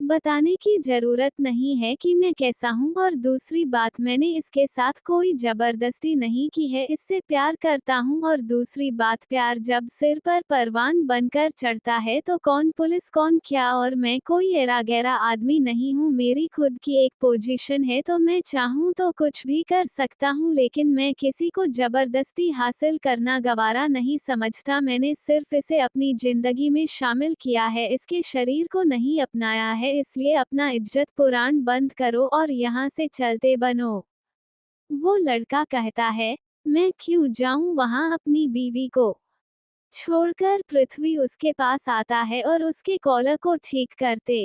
बताने की जरूरत नहीं है कि मैं कैसा हूँ, और दूसरी बात, मैंने इसके साथ कोई जबरदस्ती नहीं की है, इससे प्यार करता हूँ। और दूसरी बात, प्यार जब सिर पर परवान बनकर चढ़ता है तो कौन पुलिस कौन क्या, और मैं कोई एरा गैरा आदमी नहीं हूँ। मेरी खुद की एक पोजीशन है तो मैं चाहूँ तो कुछ भी कर सकता हूँ, लेकिन मैं किसी को जबरदस्ती हासिल करना गवारा नहीं समझता। मैंने सिर्फ इसे अपनी जिंदगी में शामिल किया है, इसके शरीर को नहीं अपनाया है, इसलिए अपना इज्जत पुराण बंद करो और यहाँ से चलते बनो। वो लड़का कहता है, मैं क्यों जाऊं वहां अपनी बीवी को छोड़कर? पृथ्वी उसके पास आता है और उसके कॉलर को ठीक करते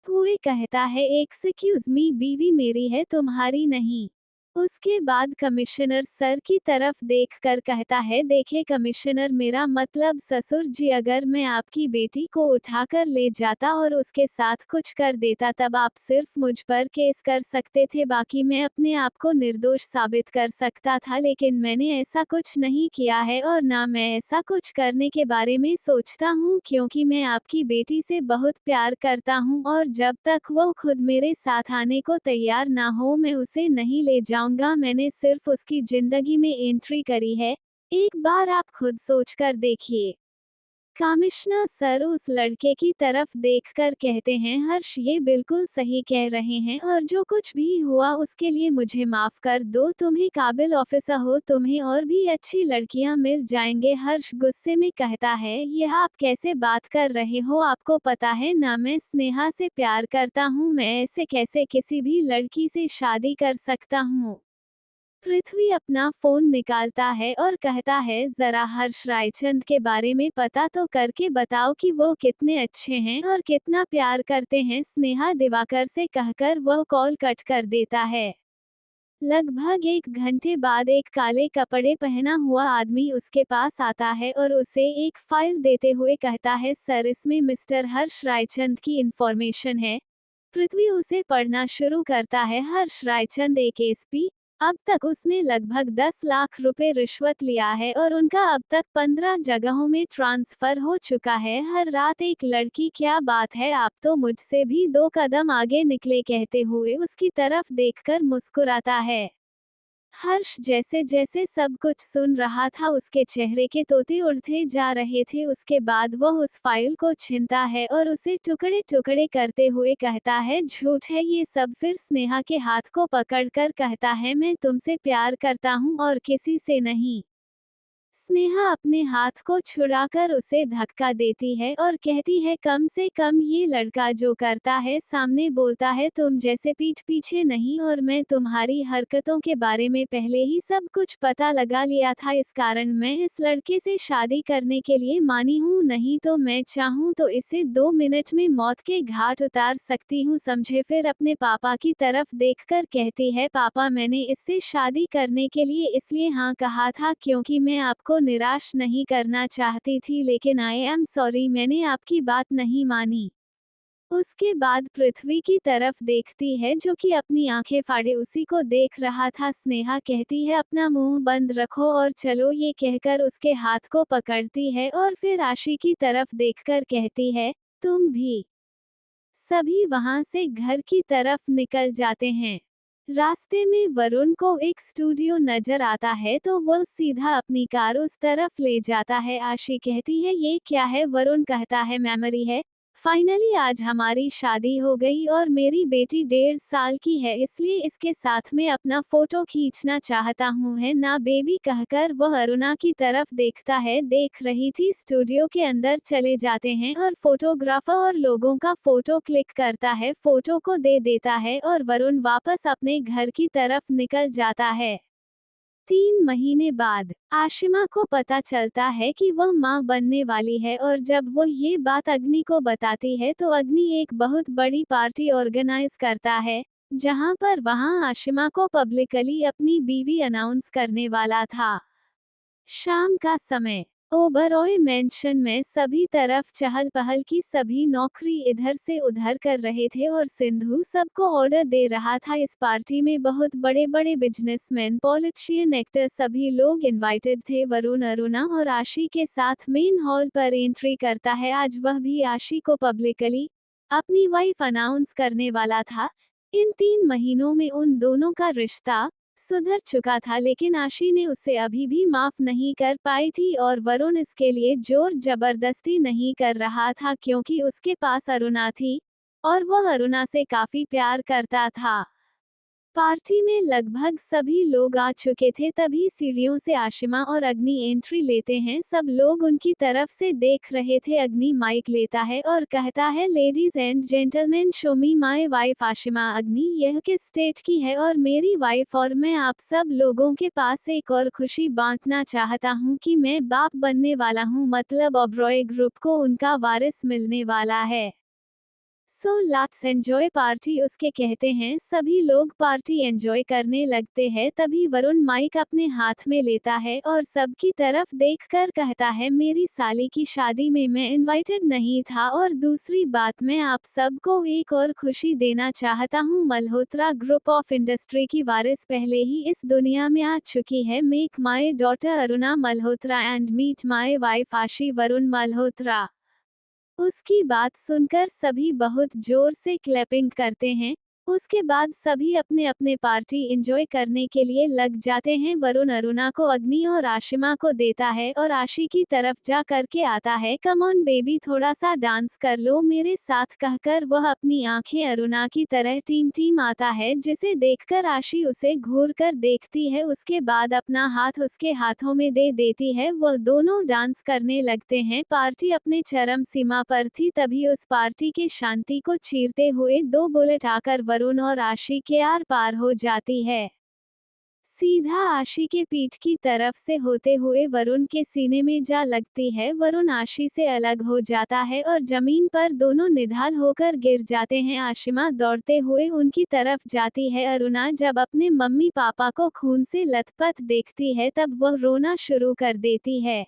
हुए कहता है, एक्सक्यूज मी, बीवी मेरी है, तुम्हारी नहीं। उसके बाद कमिश्नर सर की तरफ देखकर कहता है, देखिए कमिश्नर, मेरा मतलब ससुर जी, अगर मैं आपकी बेटी को उठाकर ले जाता और उसके साथ कुछ कर देता तब आप सिर्फ मुझ पर केस कर सकते थे, बाकी मैं अपने आप को निर्दोष साबित कर सकता था, लेकिन मैंने ऐसा कुछ नहीं किया है और ना मैं ऐसा कुछ करने के बारे में सोचता हूँ, क्योंकि मैं आपकी बेटी से बहुत प्यार करता हूँ और जब तक वो खुद मेरे साथ आने को तैयार ना हो मैं उसे नहीं ले जाऊंगा। मैंने सिर्फ उसकी जिंदगी में एंट्री करी है, एक बार आप खुद सोचकर देखिए। कमिश्नर सर उस लड़के की तरफ देखकर कहते हैं, हर्ष ये बिल्कुल सही कह रहे हैं और जो कुछ भी हुआ उसके लिए मुझे माफ कर दो, तुम्हें काबिल ऑफिसर हो, तुम्हें और भी अच्छी लड़कियां मिल जाएंगे। हर्ष गुस्से में कहता है, यह आप कैसे बात कर रहे हो, आपको पता है ना मैं स्नेहा से प्यार करता हूँ, मैं ऐसे कैसे किसी भी लड़की से शादी कर सकता हूँ। पृथ्वी अपना फोन निकालता है और कहता है, जरा हर्ष रायचंद के बारे में पता तो करके बताओ कि वो कितने अच्छे हैं और कितना प्यार करते हैं। स्नेहा दिवाकर से कहकर वह कॉल कट कर देता है। लगभग 1 घंटे बाद एक काले कपड़े पहना हुआ आदमी उसके पास आता है और उसे एक फाइल देते हुए कहता है, सर इसमें मिस्टर हर्ष रायचंद की इंफॉर्मेशन है। पृथ्वी उसे पढ़ना शुरू करता है। हर्ष रायचंद एक एसपी, अब तक उसने लगभग 10 लाख रुपए रिश्वत लिया है और उनका अब तक 15 जगहों में ट्रांसफर हो चुका है। हर रात एक लड़की, क्या बात है, आप तो मुझसे भी 2 कदम आगे निकले, कहते हुए उसकी तरफ देखकर मुस्कुराता है। हर्ष जैसे जैसे सब कुछ सुन रहा था उसके चेहरे के तोते उड़ते जा रहे थे। उसके बाद वह उस फाइल को छीनता है और उसे टुकड़े टुकड़े करते हुए कहता है, झूठ है ये सब। फिर स्नेहा के हाथ को पकड़कर कहता है, मैं तुमसे प्यार करता हूँ और किसी से नहीं। स्नेहा अपने हाथ को छुड़ाकर उसे धक्का देती है और कहती है, कम से कम ये लड़का जो करता है सामने बोलता है, तुम जैसे पीठ पीछे नहीं, और मैं तुम्हारी हरकतों के बारे में पहले ही सब कुछ पता लगा लिया था, इस कारण मैं इस लड़के से शादी करने के लिए मानी हूँ, नहीं तो मैं चाहूँ तो इसे 2 मिनट में मौत के घाट उतार सकती हूँ, समझे। फिर अपने पापा की तरफ देखकर कहती है, पापा मैंने इससे शादी करने के लिए इसलिए हाँ कहा था क्योंकि मैं आपको निराश नहीं करना चाहती थी, लेकिन आई एम सॉरी, मैंने आपकी बात नहीं मानी। उसके बाद पृथ्वी की तरफ देखती है जो कि अपनी आंखें फाड़े उसी को देख रहा था। स्नेहा कहती है, अपना मुंह बंद रखो और चलो, ये कहकर उसके हाथ को पकड़ती है और फिर आशी की तरफ देखकर कहती है, तुम भी। सभी वहां से घर की तरफ निकल जाते हैं। रास्ते में वरुण को एक स्टूडियो नजर आता है तो वह सीधा अपनी कार उस तरफ ले जाता है। आशी कहती है, ये क्या है? वरुण कहता है, मेमोरी है। फाइनली आज हमारी शादी हो गई और मेरी बेटी 1.5 साल की है, इसलिए इसके साथ में अपना फोटो खींचना चाहता हूँ, है ना बेबी, कहकर वह अरुणा की तरफ देखता है, देख रही थी। स्टूडियो के अंदर चले जाते हैं और फोटोग्राफर और लोगों का फोटो क्लिक करता है, फोटो को दे देता है और वरुण वापस अपने घर की तरफ निकल जाता है। 3 महीने बाद आशिमा को पता चलता है कि वह मां बनने वाली है और जब वो ये बात अग्नि को बताती है तो अग्नि एक बहुत बड़ी पार्टी ऑर्गेनाइज करता है, जहां पर वहां आशिमा को पब्लिकली अपनी बीवी अनाउंस करने वाला था। शाम का समय ओबरॉय मैंशन में सभी तरफ चहल पहल की, सभी नौकरी इधर से उधर कर रहे थे और सिंधु सबको ऑर्डर दे रहा था। इस पार्टी में बहुत बड़े बड़े बिजनेसमैन, पॉलिटिशियन, एक्टर, सभी लोग इनवाइटेड थे। वरुण अरुणा और आशी के साथ मेन हॉल पर एंट्री करता है। आज वह भी आशी को पब्लिकली अपनी वाइफ अनाउंस करने वाला था। इन 3 महीनों में उन दोनों का रिश्ता सुधर चुका था, लेकिन आशी ने उसे अभी भी माफ नहीं कर पाई थी और वरुण इसके लिए जोर जबरदस्ती नहीं कर रहा था क्योंकि उसके पास अरुणा थी और वह अरुणा से काफी प्यार करता था। पार्टी में लगभग सभी लोग आ चुके थे, तभी सीढ़ियों से आशिमा और अग्नि एंट्री लेते हैं। सब लोग उनकी तरफ से देख रहे थे। अग्नि माइक लेता है और कहता है, ladies and gentleman, show me my wife Ashima. अग्नि, यह किस स्टेट की है और मेरी वाइफ, और मैं आप सब लोगों के पास एक और खुशी बांटना चाहता हूँ कि मैं बाप बनने वाला हूँ, मतलब ओबरॉय ग्रुप को उनका वारिस मिलने वाला है। सो लेट्स एंजॉय पार्टी, उसके कहते हैं। सभी लोग पार्टी एंजॉय करने लगते हैं। तभी वरुण माइक अपने हाथ में लेता है और सबकी तरफ देखकर कहता है, मेरी साली की शादी में मैं इनवाइटेड नहीं था, और दूसरी बात, मैं आप सबको एक और खुशी देना चाहता हूँ। मल्होत्रा ग्रुप ऑफ इंडस्ट्री की वारिस पहले ही इस दुनिया में आ चुकी है। Make my daughter Aruna Malhotra and meet my wife Aashi. Varun Malhotra. उसकी बात सुनकर सभी बहुत जोर से क्लैपिंग करते हैं। उसके बाद सभी अपने अपने पार्टी एंजॉय करने के लिए लग जाते हैं। वरुण अरुणा को अग्नि और आशिमा को देता है और आशी की तरफ जा करके आता है, कम ऑन बेबी, थोड़ा सा डांस कर लो मेरे साथ, कहकर वह अपनी आंखें अरुणा की तरह टीम टीम आता है, जिसे देखकर आशी उसे घूर कर देखती है। उसके बाद अपना हाथ उसके हाथों में दे देती है। वह दोनों डांस करने लगते हैं। पार्टी अपने चरम सीमा पर थी। तभी उस पार्टी के शांति को चीरते हुए दो बुलेट आकर वरुण और आशी के आर पार हो जाती है। सीधा आशी के पीठ की तरफ से होते हुए वरुण के सीने में जा लगती है। वरुण आशी से अलग हो जाता है और जमीन पर दोनों निढाल होकर गिर जाते हैं। आशिमा दौड़ते हुए उनकी तरफ जाती है। अरुणा जब अपने मम्मी पापा को खून से लथपथ देखती है तब वह रोना शुरू कर देती है।